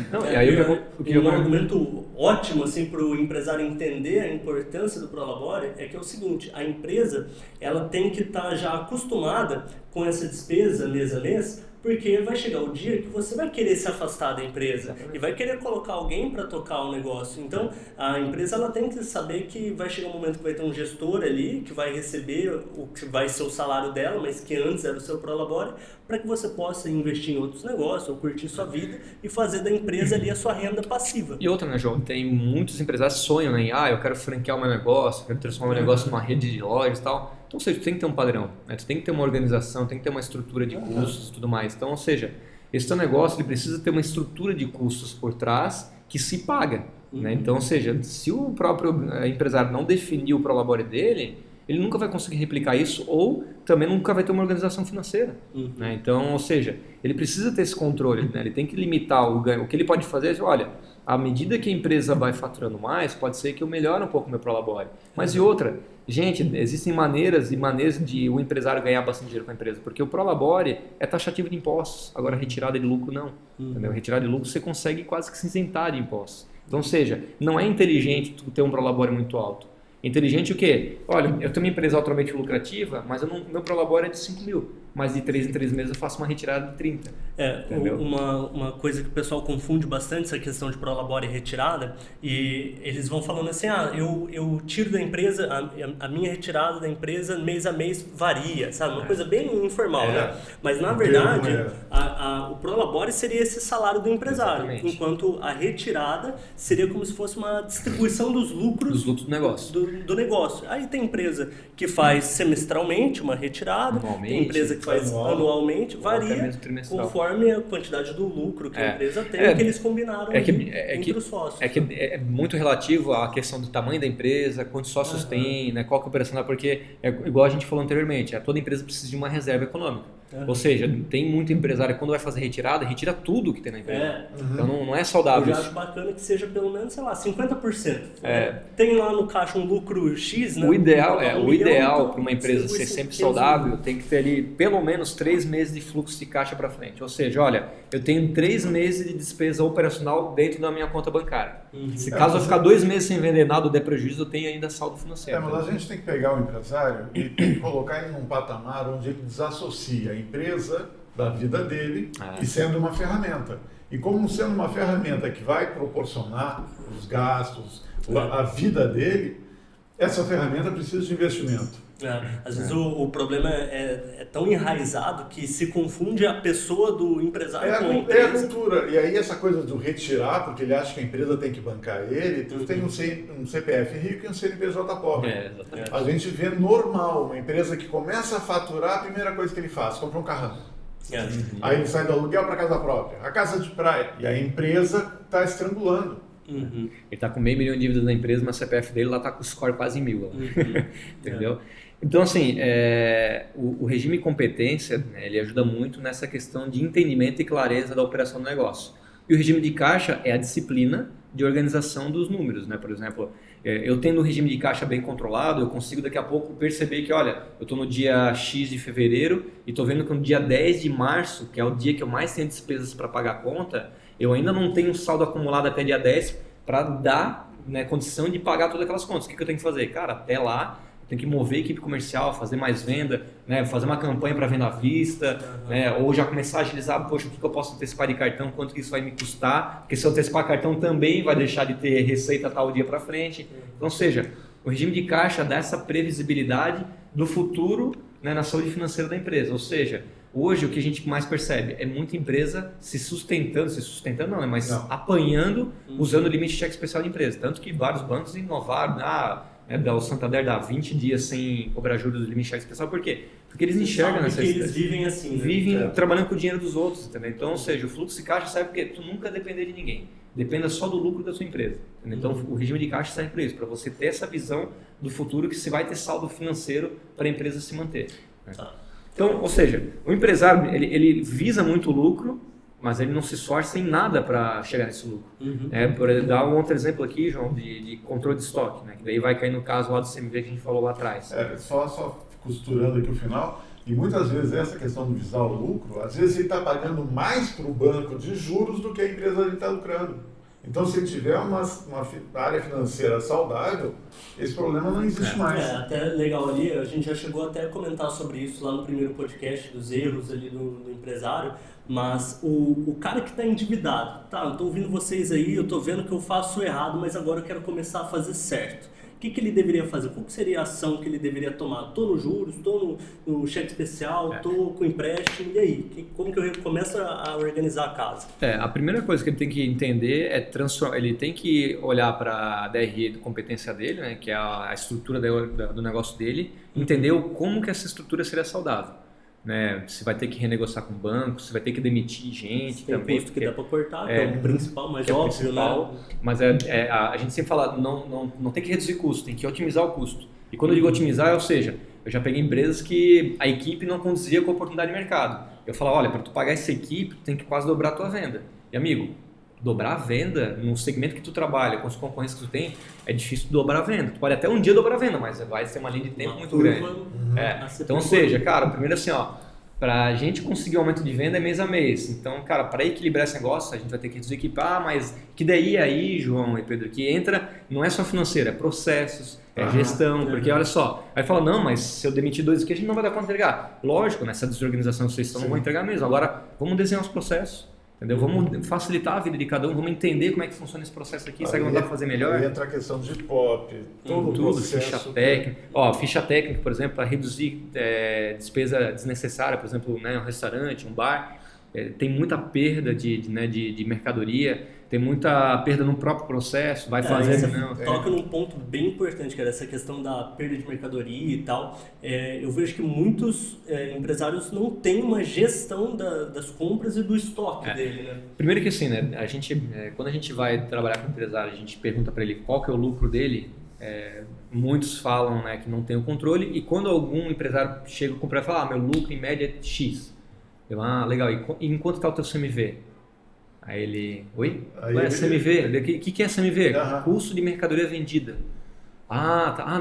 Um argumento ótimo assim, para o empresário entender a importância do prolabore é que é o seguinte, a empresa ela tem que estar já acostumada com essa despesa mês a mês, porque vai chegar o dia que você vai querer se afastar da empresa e vai querer colocar alguém para tocar o negócio. Então, a empresa ela tem que saber que vai chegar um momento que vai ter um gestor ali que vai receber o que vai ser o salário dela, mas que antes era o seu prolabore, para que você possa investir em outros negócios ou curtir sua vida e fazer da empresa ali a sua renda passiva. E outra, né, João? Tem muitos empresários que sonham em, eu quero franquear o meu negócio, quero transformar o meu negócio numa rede de lojas e tal. Então, ou seja, tu tem que ter um padrão, né? Tu tem que ter uma organização, tem que ter uma estrutura de custos e tudo mais. Então, ou seja, esse teu negócio ele precisa ter uma estrutura de custos por trás que se paga. Né? Então, ou seja, se o próprio empresário não definir o prolabore dele, ele nunca vai conseguir replicar isso ou também nunca vai ter uma organização financeira. Né? Então, ou seja, ele precisa ter esse controle, né? Ele tem que limitar o ganho. O que ele pode fazer é, olha, à medida que a empresa vai faturando mais, pode ser que eu melhore um pouco o meu prolabore. Mas e outra, gente, existem maneiras e maneiras de o empresário ganhar bastante dinheiro com a empresa, porque o prolabore é taxativo de impostos, agora retirada de lucro não. Entendeu? Retirada de lucro você consegue quase que se isentar de impostos. Então, ou seja, não é inteligente tu ter um prolabore muito alto. Inteligente o quê? Olha, eu tenho uma empresa altamente lucrativa, mas meu prolabore é de 5 mil. Mas de 3 em 3 meses eu faço uma retirada de 30. Uma coisa que o pessoal confunde bastante essa questão de prolabore e retirada, e eles vão falando assim, eu tiro da empresa, a minha retirada da empresa mês a mês varia, sabe? Uma coisa bem informal, né? Mas na verdade, o prolabore seria esse salário do empresário, enquanto a retirada seria como se fosse uma distribuição dos lucros do negócio. Do negócio. Aí tem empresa que faz semestralmente uma retirada, tem empresa que faz anualmente, varia conforme a quantidade do lucro que a empresa tem, que eles combinaram entre os sócios. É muito relativo à questão do tamanho da empresa, quantos sócios tem, né, qual que é o operacional, porque igual a gente falou anteriormente, toda empresa precisa de uma reserva econômica. Ou seja, tem muito empresário que quando vai fazer retirada, retira tudo que tem na empresa. Então não é saudável. Eu já acho bacana que seja pelo menos, 50%. Tem lá no caixa um lucro X, né? O ideal para uma empresa ser sempre saudável tem que ter ali pelo menos 3 meses de fluxo de caixa para frente. Ou seja, olha, eu tenho 3 meses de despesa operacional dentro da minha conta bancária. Se caso eu ficar 2 meses sem vender nada ou der prejuízo, eu tenho ainda saldo financeiro. Mas a gente tem que pegar o empresário e colocar ele num patamar onde ele desassocia a empresa da vida dele e sendo uma ferramenta. E como sendo uma ferramenta que vai proporcionar os gastos, a vida dele, Essa ferramenta precisa de investimento. Às vezes o problema é tão enraizado que se confunde a pessoa do empresário com a É empresa. a cultura. E aí essa coisa do retirar, porque ele acha que a empresa tem que bancar ele, tu tem um CPF rico e um CNPJ pobre. Exatamente. A gente vê normal, uma empresa que começa a faturar, a primeira coisa que ele faz, compra um carrão. Aí ele sai do aluguel para casa própria, a casa de praia. E a empresa está estrangulando. Ele está com $500 mil de dívidas na empresa, mas o CPF dele lá está com o score quase 1000. Entendeu? Então, assim, o regime de competência, né, ele ajuda muito nessa questão de entendimento e clareza da operação do negócio. E o regime de caixa é a disciplina de organização dos números, né? Por exemplo, eu tendo um regime de caixa bem controlado, eu consigo daqui a pouco perceber que, olha, eu estou no dia X de fevereiro e estou vendo que no dia 10 de março, que é o dia que eu mais tenho despesas para pagar a conta, eu ainda não tenho um saldo acumulado até dia 10 para dar, né, condição de pagar todas aquelas contas. O que eu tenho que fazer? Cara, até lá, eu tenho que mover a equipe comercial, fazer mais venda, né, fazer uma campanha para venda à vista, né, ou já começar a agilizar, poxa, o que eu posso antecipar de cartão, quanto que isso vai me custar, porque se eu antecipar cartão também vai deixar de ter receita tal dia para frente. Então, ou seja, o regime de caixa dá essa previsibilidade do futuro, né, na saúde financeira da empresa. Ou seja, hoje o que a gente mais percebe é muita empresa se sustentando não, né, mas apanhando, usando o limite de cheque especial de empresa. Tanto que vários bancos inovaram, o Santander dá 20 dias sem cobrar juros do limite de cheque especial. Por quê? Porque eles enxergam nessa que eles vivem assim, né? Vivem trabalhando com o dinheiro dos outros, entendeu? Então, ou seja, o fluxo de caixa serve porque tu nunca depender de ninguém. Dependa só do lucro da sua empresa. Entendeu? Então, o regime de caixa serve para isso, para você ter essa visão do futuro que você vai ter saldo financeiro para a empresa se manter. Né? Então, ou seja, o empresário, ele visa muito o lucro, mas ele não se esforça em nada para chegar nesse lucro. Por dar um outro exemplo aqui, João, de controle de estoque, né? Que daí vai cair no caso lá do CMV que a gente falou lá atrás. Só costurando aqui o final, e muitas vezes essa questão do visar o lucro, às vezes ele está pagando mais para o banco de juros do que a empresa está lucrando. Então, se tiver uma área financeira saudável, esse problema não existe mais. Até legal ali, a gente já chegou até a comentar sobre isso lá no primeiro podcast, dos erros ali do empresário, mas o cara que está endividado, eu estou ouvindo vocês aí, eu estou vendo que eu faço errado, mas agora eu quero começar a fazer certo. O que ele deveria fazer? Qual seria a ação que ele deveria tomar? Estou no juros, estou no cheque especial, estou com empréstimo, e aí? Como que eu começo a organizar a casa? A primeira coisa que ele tem que entender é ele tem que olhar para a DRE de competência dele, né, que é a estrutura do negócio dele, entender como que essa estrutura seria saudável. Né? Se vai ter que renegociar com o banco, se vai ter que demitir gente tem também. Custo que dá para cortar, que é o principal, mais óbvio, né? Mas a gente sempre fala, não tem que reduzir custo, tem que otimizar o custo. E quando eu digo otimizar, ou seja, eu já peguei empresas que a equipe não conduzia com a oportunidade de mercado. Eu falo, olha, para tu pagar essa equipe, tu tem que quase dobrar a tua venda. E amigo, dobrar a venda no segmento que tu trabalha, com os concorrentes que tu tem, é difícil dobrar a venda. Tu pode até um dia dobrar a venda, mas vai ter uma linha de tempo muito grande. Então, ou seja, cara, primeiro assim, para a gente conseguir um aumento de venda é mês a mês. Então, cara, para equilibrar esse negócio, a gente vai ter que reduzir a equipe. Mas que daí aí, João e Pedro, que entra, não é só financeiro, é processos, é gestão, porque olha só, aí fala, não, mas se eu demitir 2 aqui, a gente não vai dar conta de entregar. Lógico, nessa desorganização que vocês estão, não vão entregar mesmo. Agora, vamos desenhar os processos. Entendeu? Vamos facilitar a vida de cada um, vamos entender como é que funciona esse processo aqui, será que não dá para fazer melhor? Aí entra a questão de POP, tudo, ficha técnica. Ficha técnica, por exemplo, para reduzir despesa desnecessária, por exemplo, né, um restaurante, um bar, tem muita perda de mercadoria, tem muita perda no próprio processo, vai fazer... Toca num ponto bem importante, que era essa questão da perda de mercadoria e tal. Eu vejo que muitos empresários não têm uma gestão das compras e do estoque dele, né? Primeiro que assim, né, quando a gente vai trabalhar com o empresário, a gente pergunta para ele qual que é o lucro dele, muitos falam, né, que não tem o controle, e quando algum empresário chega a comprar e fala, meu lucro em média é X. Eu, legal, e em quanto está o teu CMV? Aí ele, oi? Ué, CMV? O que é CMV? Custo de mercadoria vendida. Tá.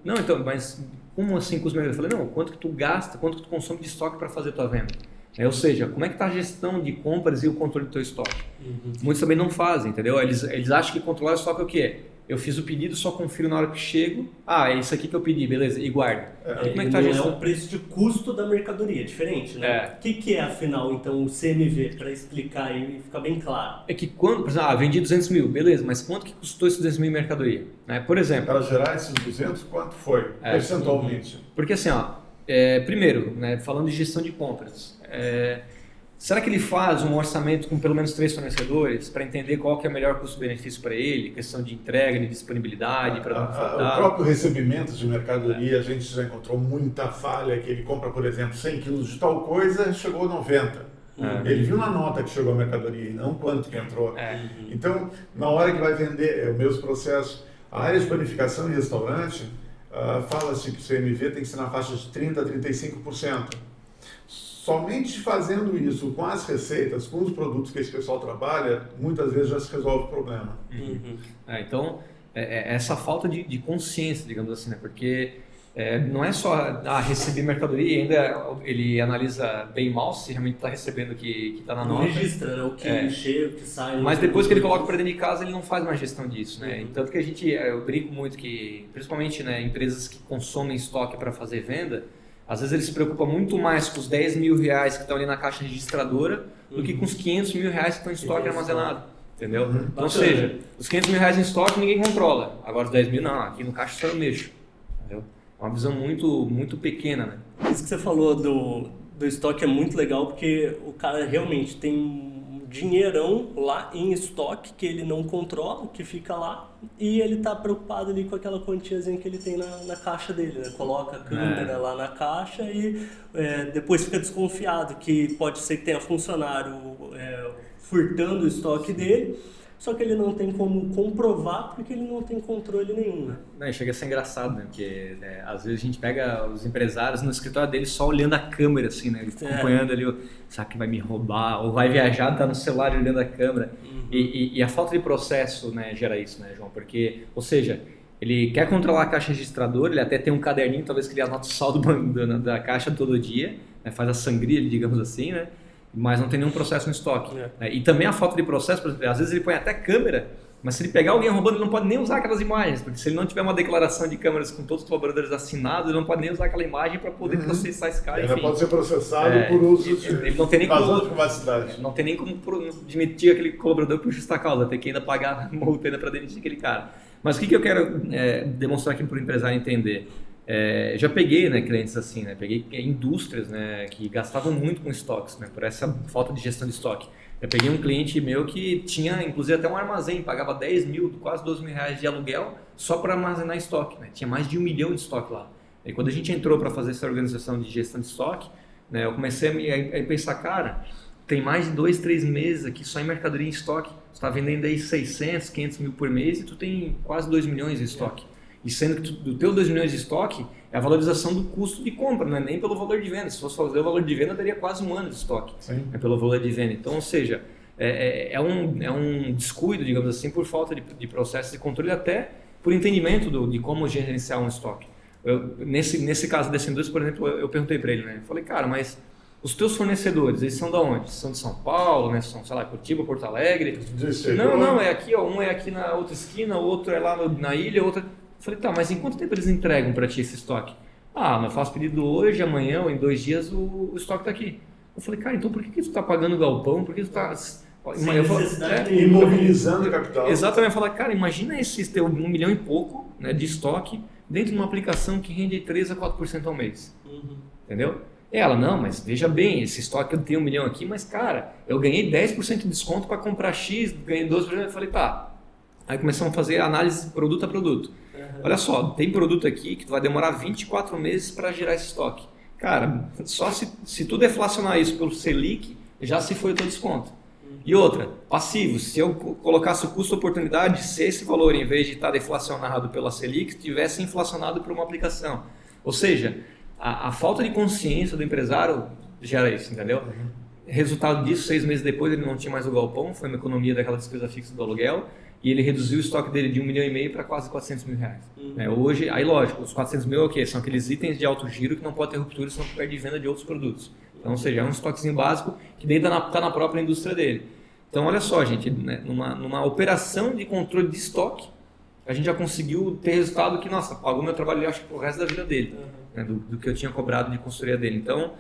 Não, então, mas como assim custo de mercadoria? Eu falei, não, quanto que tu gasta, quanto que tu consome de estoque para fazer a tua venda? Ou seja, como é que está a gestão de compras e o controle do teu estoque? Muitos também não fazem, entendeu? Eles acham que controlar o estoque é o quê? eu fiz o pedido, só confiro na hora que chego. Ah, é isso aqui que eu pedi, beleza, e guardo. E como é que tá a não gestão? é o preço de custo da mercadoria, é diferente, né? O que é, afinal, então, o CMV, para explicar e ficar bem claro? É que quando, por exemplo, vendi 200 mil, beleza, mas quanto que custou esses 200 mil em mercadoria? Por exemplo... Para gerar esses 200, quanto foi, percentualmente? Porque assim, primeiro, né, falando de gestão de compras, será que ele faz um orçamento com pelo menos 3 fornecedores para entender qual que é o melhor custo-benefício para ele, questão de entrega, de disponibilidade, para não faltar? O próprio recebimento de mercadoria, a gente já encontrou muita falha, que ele compra, por exemplo, 100 quilos de tal coisa, chegou 90. Ele viu na nota que chegou a mercadoria e não quanto que entrou. Então, na hora que vai vender, os meus processos, a área de planificação e restaurante, fala-se que o CMV tem que ser na faixa de 30% a 35%. Somente fazendo isso com as receitas, com os produtos que esse pessoal trabalha, muitas vezes já se resolve o problema. Então, essa falta de consciência, digamos assim, né? Porque não é só receber mercadoria e ainda ele analisa bem e mal se realmente está recebendo o que está na nota. Registra, né? O que chega, o que sai. Mas depois que ele coloca para dentro de casa, ele não faz mais gestão disso, né? Tanto que eu brinco muito que, principalmente, né, empresas que consomem estoque para fazer venda, às vezes ele se preocupa muito mais com os 10 mil reais que estão ali na caixa registradora do que com os 500 mil reais que estão em estoque armazenado. Entendeu? Então, ou seja, os 500 mil reais em estoque ninguém controla. Agora os 10 mil não, aqui no caixa só eu mexo. Entendeu? É uma visão muito, muito pequena, né? Isso que você falou do estoque é muito legal porque o cara realmente tem um dinheirão lá em estoque que ele não controla, que fica lá, e ele tá preocupado ali com aquela quantiazinha que ele tem na caixa dele, né? Coloca a câmera lá na caixa e depois fica desconfiado que pode ser que tenha funcionário furtando o estoque dele, só que ele não tem como comprovar porque ele não tem controle nenhum, né? Não, chega a ser engraçado, né? Porque às vezes a gente pega os empresários no escritório deles só olhando a câmera, assim, né? Acompanhando ali, será que vai me roubar? Ou vai viajar, tá no celular olhando a câmera. E a falta de processo, né, gera isso, né, João? Porque, ou seja, ele quer controlar a caixa registradora, ele até tem um caderninho, talvez que ele anota o saldo da caixa todo dia, né? Faz a sangria, digamos assim, né? Mas não tem nenhum processo no estoque. E também a falta de processo, por exemplo, às vezes ele põe até câmera, mas se ele pegar alguém roubando, ele não pode nem usar aquelas imagens, porque se ele não tiver uma declaração de câmeras com todos os colaboradores assinados, ele não pode nem usar aquela imagem para poder processar esse cara. Ele pode ser processado por uso de ele não tem nem invasão de privacidade. Não tem nem como demitir aquele colaborador por justa causa, tem que ainda pagar multa ainda para demitir aquele cara. Mas o que eu quero demonstrar aqui para o empresário entender? Já peguei, né, clientes assim, né, peguei indústrias, né, que gastavam muito com estoques, né, por essa falta de gestão de estoque. Eu peguei um cliente meu que tinha, inclusive, até um armazém, pagava 10 mil, quase 12 mil reais de aluguel só para armazenar estoque, né, tinha mais de 1 milhão de estoque lá. E quando a gente entrou para fazer essa organização de gestão de estoque, né, eu comecei a pensar, cara, tem mais de 2, 3 meses aqui só em mercadoria em estoque, você está vendendo aí 600, 500 mil por mês e tu tem quase 2 milhões em estoque. E sendo que do teu 2 milhões de estoque é a valorização do custo de compra, não é nem pelo valor de venda. Se fosse fazer o valor de venda, daria quase 1 ano de estoque. É pelo valor de venda. Então, ou seja, é um descuido, digamos assim, por falta de processo de controle, até por entendimento de como gerenciar um estoque. Nesse caso dessa indústria, por exemplo, eu perguntei para ele, né? Eu falei, cara, mas os teus fornecedores, eles são de onde? São de São Paulo, né? São, sei lá, Curitiba, Porto Alegre? Não, é aqui, ó, um é aqui na outra esquina, o outro é lá na ilha, outra... Eu falei, tá, mas em quanto tempo eles entregam para ti esse estoque? Eu faço pedido hoje, amanhã ou em 2 dias o estoque está aqui. Eu falei, cara, então por que tu está pagando galpão? Por que tu está... Imobilizando o capital. Exatamente, eu falei, cara, imagina esse teu 1 milhão e pouco, né, de estoque dentro de uma aplicação que rende 3 a 4% ao mês. Entendeu? Ela, não, mas veja bem, esse estoque eu tenho 1 milhão aqui, mas cara, eu ganhei 10% de desconto para comprar X, ganhei 12%. Eu falei, tá. Aí começamos a fazer análise produto a produto. Olha só, tem produto aqui que vai demorar 24 meses para gerar esse estoque. Cara, só se tu deflacionar isso pelo Selic, já se foi o teu desconto. E outra, passivo, se eu colocasse o custo-oportunidade, se esse valor, em vez de estar deflacionado pela Selic, tivesse inflacionado por uma aplicação. Ou seja, a falta de consciência do empresário gera isso, entendeu? Resultado disso, 6 meses depois ele não tinha mais o galpão, foi uma economia daquela despesa fixa do aluguel, e ele reduziu o estoque dele de 1,5 milhão para quase 400 mil reais. Hoje, aí lógico, os 400 mil é o quê? São aqueles itens de alto giro que não pode ter ruptura, senão perde venda de outros produtos. Então, ou seja, é um estoquezinho básico que daí está na própria indústria dele. Então, olha só, gente, né, numa operação de controle de estoque, a gente já conseguiu ter resultado que, nossa, pagou meu trabalho, acho que o resto da vida dele, né, do que eu tinha cobrado de consultoria dele. Então,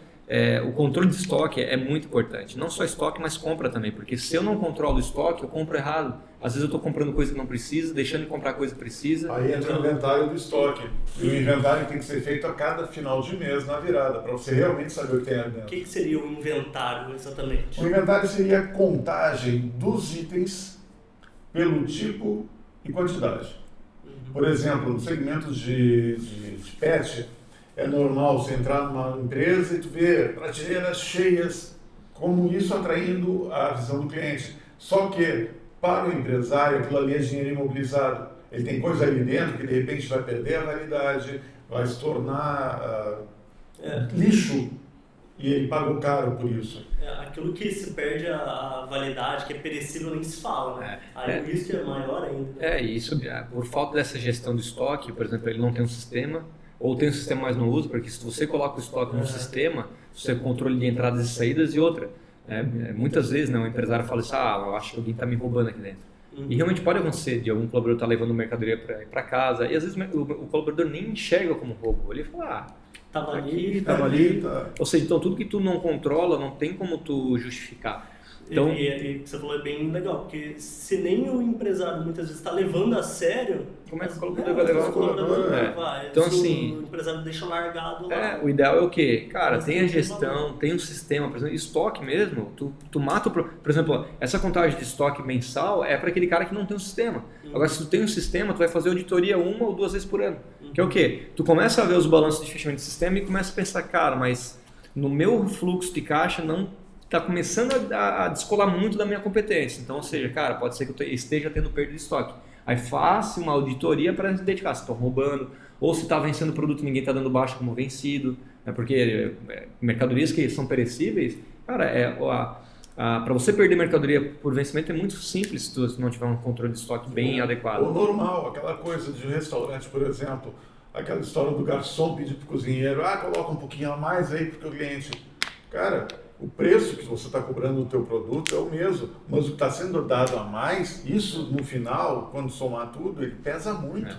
o controle de estoque é muito importante. Não só estoque, mas compra também, porque se eu não controlo o estoque, eu compro errado. Às vezes eu estou comprando coisa que não precisa, deixando de comprar coisa que precisa. Aí entra o inventário do estoque. E o inventário tem que ser feito a cada final de mês na virada, para você realmente saber o que tem ali O dentro. que seria o inventário, exatamente? O inventário seria a contagem dos itens pelo tipo e quantidade. Por exemplo, no segmento de pet, é normal você entrar numa empresa e tu ver prateleiras cheias, como isso atraindo a visão do cliente. Só que, para o empresário, aquilo ali é dinheiro imobilizado. Ele tem coisa ali dentro que de repente vai perder a validade, vai se tornar lixo, e ele pagou caro por isso. Aquilo que se perde a validade, que é perecível, nem se fala, né? Aí o risco é maior ainda. Isso, por falta dessa gestão do estoque, por exemplo, ele não tem um sistema, ou tem um sistema, mas não usa, porque se você coloca o estoque no sistema, você tem controle de entradas e saídas e outra. Muitas vezes, né, o empresário fala assim, eu acho que alguém está me roubando aqui dentro. E realmente pode acontecer de algum colaborador estar levando mercadoria para casa, e às vezes o colaborador nem enxerga como roubo, ele fala, Tava estava ali. Ou seja, então tudo que tu não controla, não tem como tu justificar. Então, e o que você falou é bem legal, porque se nem o empresário muitas vezes está levando a sério, como é que o colaborador vai levar? Então, assim, o empresário deixa largado lá. O ideal é o quê? Cara, tem a gestão, tem um sistema, por exemplo, estoque mesmo, tu mata por exemplo, essa contagem de estoque mensal é para aquele cara que não tem um sistema. Agora, se tu tem um sistema, tu vai fazer auditoria 1 ou 2 vezes por ano. Que é o quê? Tu começa a ver os balanços de fechamento de sistema e começa a pensar, cara, mas no meu fluxo de caixa não está começando a descolar muito da minha competência. Então, ou seja, cara, pode ser que eu esteja tendo perda de estoque. Aí faça uma auditoria para identificar se estou roubando, ou se está vencendo o produto e ninguém está dando baixa como vencido, né? Porque mercadorias que são perecíveis, cara, para você perder mercadoria por vencimento é muito simples se tu não tiver um controle de estoque bem adequado. O normal, aquela coisa de restaurante, por exemplo, aquela história do garçom pedir para o cozinheiro, coloca um pouquinho a mais aí porque o cliente... Cara, o preço que você está cobrando no teu produto é o mesmo, mas o que está sendo dado a mais, isso no final, quando somar tudo, ele pesa muito.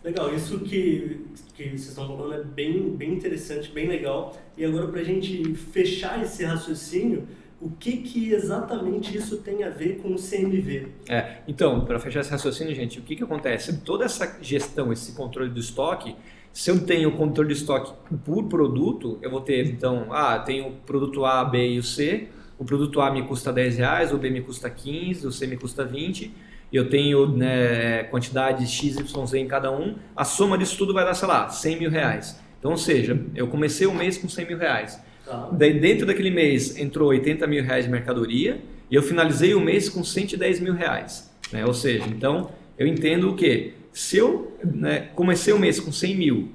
Legal, isso que vocês estão falando é bem interessante, bem legal. E agora, para a gente fechar esse raciocínio, o que exatamente isso tem a ver com o CMV? Então, para fechar esse raciocínio, gente, o que acontece? Toda essa gestão, esse controle do estoque, se eu tenho o controle de estoque por produto, eu vou ter, então, tenho o produto A, B e o C, o produto A me custa R$10, o B me custa 15, o C me custa 20, eu tenho quantidades X, Y, Z em cada um, a soma disso tudo vai dar, sei lá, R$100 mil. Então, ou seja, eu comecei o mês com R$100 mil. Daí, dentro daquele mês, entrou R$80 mil de mercadoria e eu finalizei o mês com R$110 mil. Né? Ou seja, então, eu entendo o quê? Se eu comecei o mês com 100 mil,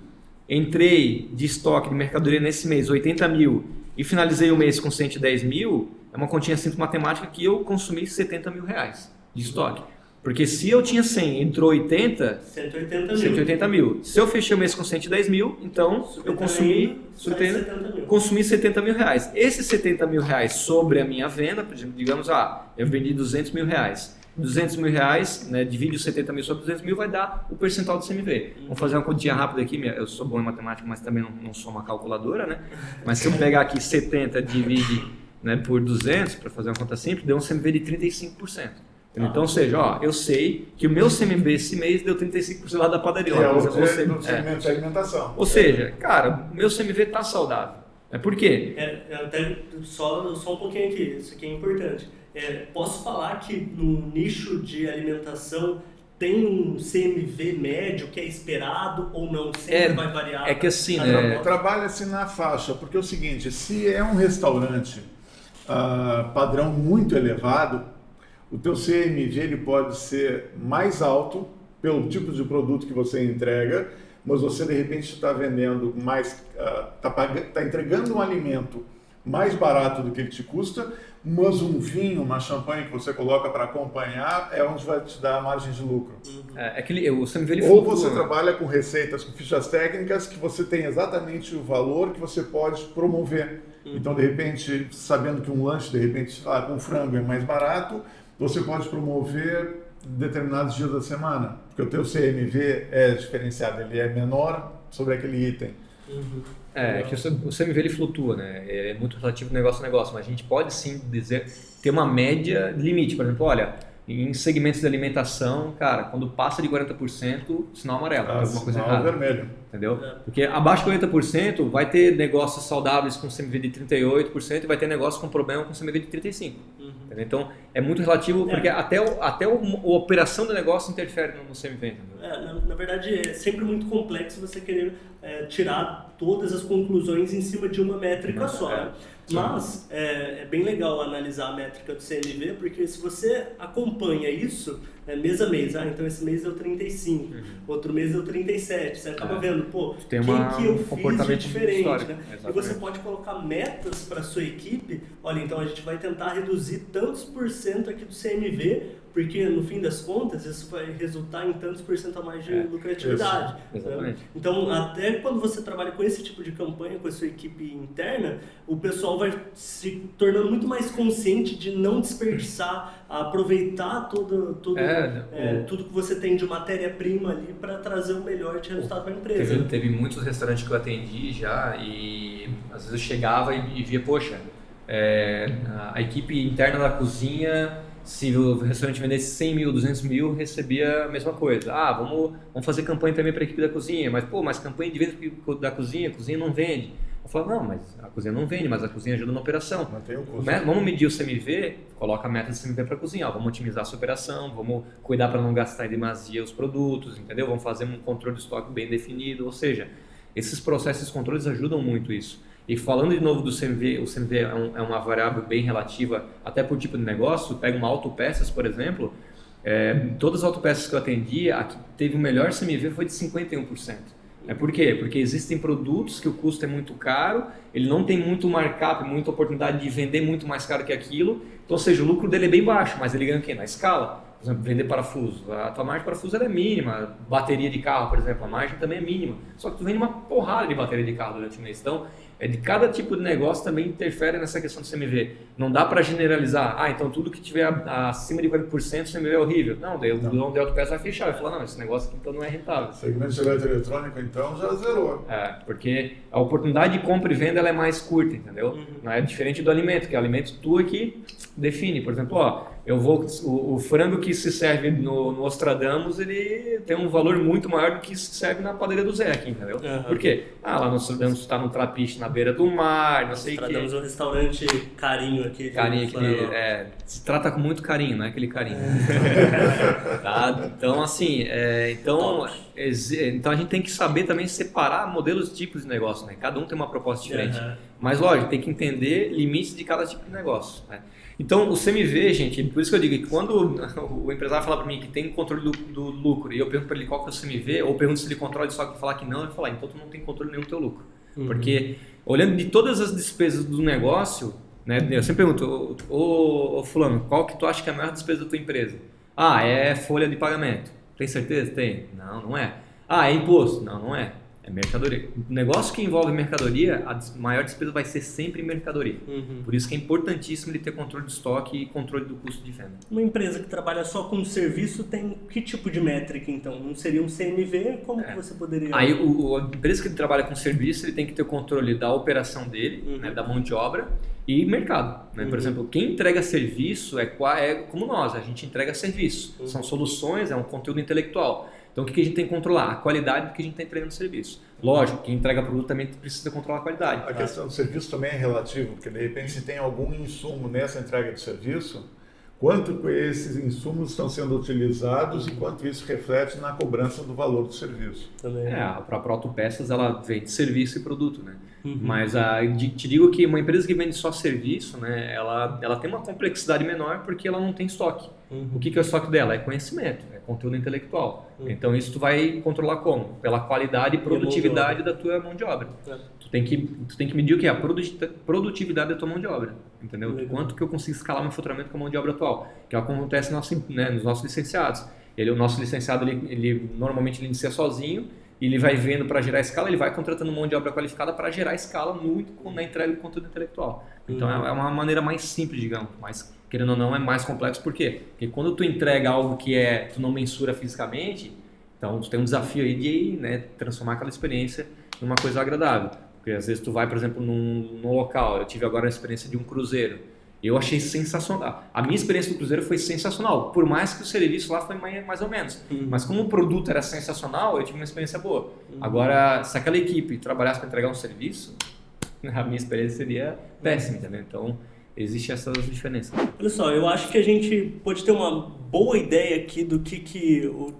entrei de estoque de mercadoria nesse mês 80 mil e finalizei o mês com 110 mil, é uma continha simples matemática que eu consumi 70 mil reais de estoque. Porque se eu tinha 100, entrou 80, 180 mil. Se eu fechei o mês com 110 mil, então eu consumi 70 mil reais. Esses 70 mil reais sobre a minha venda, por exemplo, digamos, eu vendi 200 mil reais. 200 mil reais, divide os 70 mil sobre 200 mil, vai dar o percentual do CMV. Vamos fazer uma continha rápida aqui, eu sou bom em matemática, mas também não sou uma calculadora, né? Mas se eu pegar aqui 70 divide por 200, para fazer uma conta simples, deu um CMV de 35%. Então, ou seja, eu sei que o meu CMV esse mês deu 35% lá da padaria. No segmento de alimentação. Ou seja, cara, o meu CMV está saudável. Por quê? Até só um pouquinho aqui, isso aqui é importante. Posso falar que no nicho de alimentação tem um CMV médio que é esperado ou não? Sempre vai variar? É que assim, trabalha-se na faixa, porque é o seguinte, se é um restaurante padrão muito elevado, o teu CMV ele pode ser mais alto pelo tipo de produto que você entrega, mas você de repente está vendendo mais, está entregando um alimento mais barato do que ele te custa, mas um vinho, uma champanhe que você coloca para acompanhar é onde vai te dar a margem de lucro. O CMV ele Ou você trabalha com receitas, com fichas técnicas que você tem exatamente o valor que você pode promover. Então, de repente, sabendo que um lanche, de repente, com frango é mais barato, você pode promover determinados dias da semana. porque o teu CMV é diferenciado, ele é menor sobre aquele item. Que o CMV ele flutua, né? É muito relativo de negócio a negócio, mas a gente pode sim dizer, ter uma média limite. Por exemplo, olha, em segmentos de alimentação, cara, quando passa de 40%, sinal amarelo, tem alguma coisa errada. Vermelho. Entendeu? Porque abaixo de 40% vai ter negócios saudáveis com CMV de 38% e vai ter negócios com problema com CMV de 35%. Entendeu? Então é muito relativo, porque até a operação do negócio interfere no CMV. Na verdade, é sempre muito complexo você querer tirar todas as conclusões em cima de uma métrica só. Né? Mas é bem legal analisar a métrica do CMV, porque se você acompanha isso mês a mês, então esse mês deu 35, outro mês deu 37, você acaba vendo, pô, tem que eu fiz de diferente, né? Exatamente. E você pode colocar metas para sua equipe, olha, então a gente vai tentar reduzir tantos por cento aqui do CMV, porque no fim das contas isso vai resultar em tantos por cento a mais de lucratividade. Exatamente. Então, até quando você trabalha com esse tipo de campanha, com a sua equipe interna, o pessoal vai se tornando muito mais consciente de não desperdiçar, aproveitar tudo que você tem de matéria-prima ali para trazer o melhor de resultado para a empresa. Teve muitos restaurantes que eu atendi já e às vezes eu chegava e via, poxa, a equipe interna da cozinha, se o restaurante vendesse 100 mil, 200 mil, recebia a mesma coisa. Vamos fazer campanha também para a equipe da cozinha, mas campanha de venda da cozinha, a cozinha não vende. Eu falo, não, mas a cozinha não vende, mas a cozinha ajuda na operação. Vamos medir o CMV, coloca a meta de CMV para a cozinha, vamos otimizar a sua operação, vamos cuidar para não gastar em demasia os produtos, entendeu? Vamos fazer um controle de estoque bem definido, ou seja, esses processos de controles ajudam muito isso. E falando de novo do CMV, o CMV é uma variável bem relativa até por tipo de negócio. Pega uma autopeças, por exemplo, todas as autopeças que eu atendi, a que teve o melhor CMV foi de 51%. Por quê? Porque existem produtos que o custo é muito caro, ele não tem muito markup, muita oportunidade de vender muito mais caro que aquilo, então, ou seja, o lucro dele é bem baixo, mas ele ganha o quê? Na escala. Por exemplo, vender parafuso. A tua margem de parafuso é mínima, bateria de carro, por exemplo, a margem também é mínima, só que tu vende uma porrada de bateria de carro durante o mês. Então, de cada tipo de negócio também interfere nessa questão do CMV. Não dá para generalizar, então tudo que tiver acima de 40% o CMV é horrível. Não, daí o dono de autopeça vai fechar, vai falar, não, esse negócio aqui então não é rentável. Segmento de eletrônico então já zerou. Porque a oportunidade de compra e venda ela é mais curta, entendeu? Não é diferente do alimento, que o alimento tu aqui define. Por exemplo, o frango que se serve no Nostradamus, ele tem um valor muito maior do que se serve na padaria do Zé aqui, entendeu? Por quê? Lá no Nostradamus está no trapiche na beira do mar, não sei o quê. Nostradamus é um restaurante carinho aqui. Carinho aqui, se trata com muito carinho, não é aquele carinho. Tá? Então, assim, então a gente tem que saber também separar modelos e tipos de negócio, né? Cada um tem uma proposta diferente. Mas, lógico, tem que entender limites de cada tipo de negócio, né? Então, o CMV, gente, por isso que eu digo que quando o empresário fala para mim que tem controle do lucro e eu pergunto para ele qual que é o CMV, ou pergunto se ele controla só que falar que não, ele fala, então tu não tem controle nenhum do teu lucro. Porque, olhando de todas as despesas do negócio, né, eu sempre pergunto, ô fulano, qual que tu acha que é a maior despesa da tua empresa? É folha de pagamento. Tem certeza? Tem. Não é. É imposto? Não é. É mercadoria. O negócio que envolve mercadoria, a maior despesa vai ser sempre mercadoria. Por isso que é importantíssimo ele ter controle de estoque e controle do custo de venda. Uma empresa que trabalha só com serviço tem que tipo de métrica, então? Não seria um CMV? Como que você poderia... Aí a empresa que trabalha com serviço, ele tem que ter o controle da operação dele, né, da mão de obra e mercado. Né? Por exemplo, quem entrega serviço é como nós, a gente entrega serviço. São soluções, é um conteúdo intelectual. Então, o que a gente tem que controlar? A qualidade do que a gente está entregando no serviço. Lógico, quem entrega produto também precisa controlar a qualidade. A questão do serviço também é relativo, porque de repente se tem algum insumo nessa entrega de serviço, quanto esses insumos estão sendo utilizados e quanto isso reflete na cobrança do valor do serviço. Também. A própria Autopeças, ela vende serviço e produto, né? Mas te digo que uma empresa que vende só serviço, né, ela tem uma complexidade menor porque ela não tem estoque. O que é o estoque dela? É conhecimento, é conteúdo intelectual. Então isso tu vai controlar como? Pela qualidade e produtividade da tua mão de obra. Tu tem que medir o que é a produtividade da tua mão de obra, entendeu? Quanto que eu consigo escalar meu faturamento com a mão de obra atual, que acontece nos nossos licenciados. O nosso licenciado, ele normalmente ele inicia sozinho, e ele vai vendo para gerar escala, ele vai contratando mão de obra qualificada para gerar escala muito na entrega do conteúdo intelectual. Então é uma maneira mais simples, digamos, mas querendo ou não é mais complexo. Por quê? Porque quando tu entrega algo que tu não mensura fisicamente, Então, tu tem um desafio aí de, né, transformar aquela experiência em uma coisa agradável. Porque às vezes tu vai, por exemplo, num local. Eu tive agora a experiência de um cruzeiro. Eu achei sensacional. A minha experiência do cruzeiro foi sensacional. Por mais que o serviço lá foi mais ou menos. Mas como o produto era sensacional, eu tive uma experiência boa. Agora, se aquela equipe trabalhasse para entregar um serviço, a minha experiência seria péssima, entendeu? Então, existem essas diferenças. Olha só, eu acho que a gente pode ter uma boa ideia aqui do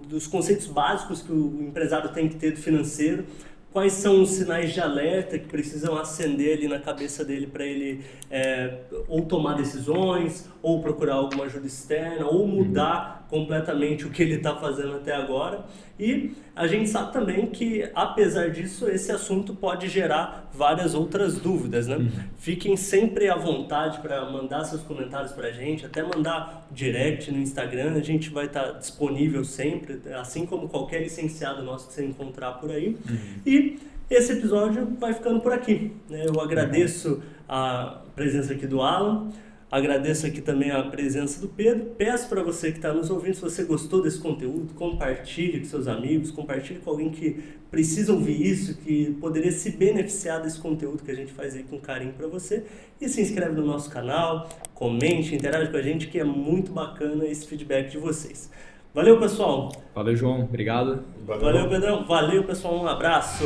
dos conceitos básicos que o empresário tem que ter do financeiro. Quais são os sinais de alerta que precisam acender ali na cabeça dele para ele ou tomar decisões, ou procurar alguma ajuda externa, ou mudar completamente o que ele está fazendo até agora. E a gente sabe também que, apesar disso, esse assunto pode gerar várias outras dúvidas, né? Fiquem sempre à vontade para mandar seus comentários para a gente, até mandar direct no Instagram, a gente vai estar disponível sempre, assim como qualquer licenciado nosso que você encontrar por aí. E esse episódio vai ficando por aqui, né? Eu agradeço a presença aqui do Alan, agradeço aqui também a presença do Pedro. Peço para você que está nos ouvindo, se você gostou desse conteúdo, compartilhe com seus amigos, compartilhe com alguém que precisa ouvir isso, que poderia se beneficiar desse conteúdo que a gente faz aí com carinho para você. E se inscreve no nosso canal, comente, interage com a gente, que é muito bacana esse feedback de vocês. Valeu, pessoal! Valeu, João. Obrigado. Valeu, Pedrão. Valeu, pessoal. Um abraço.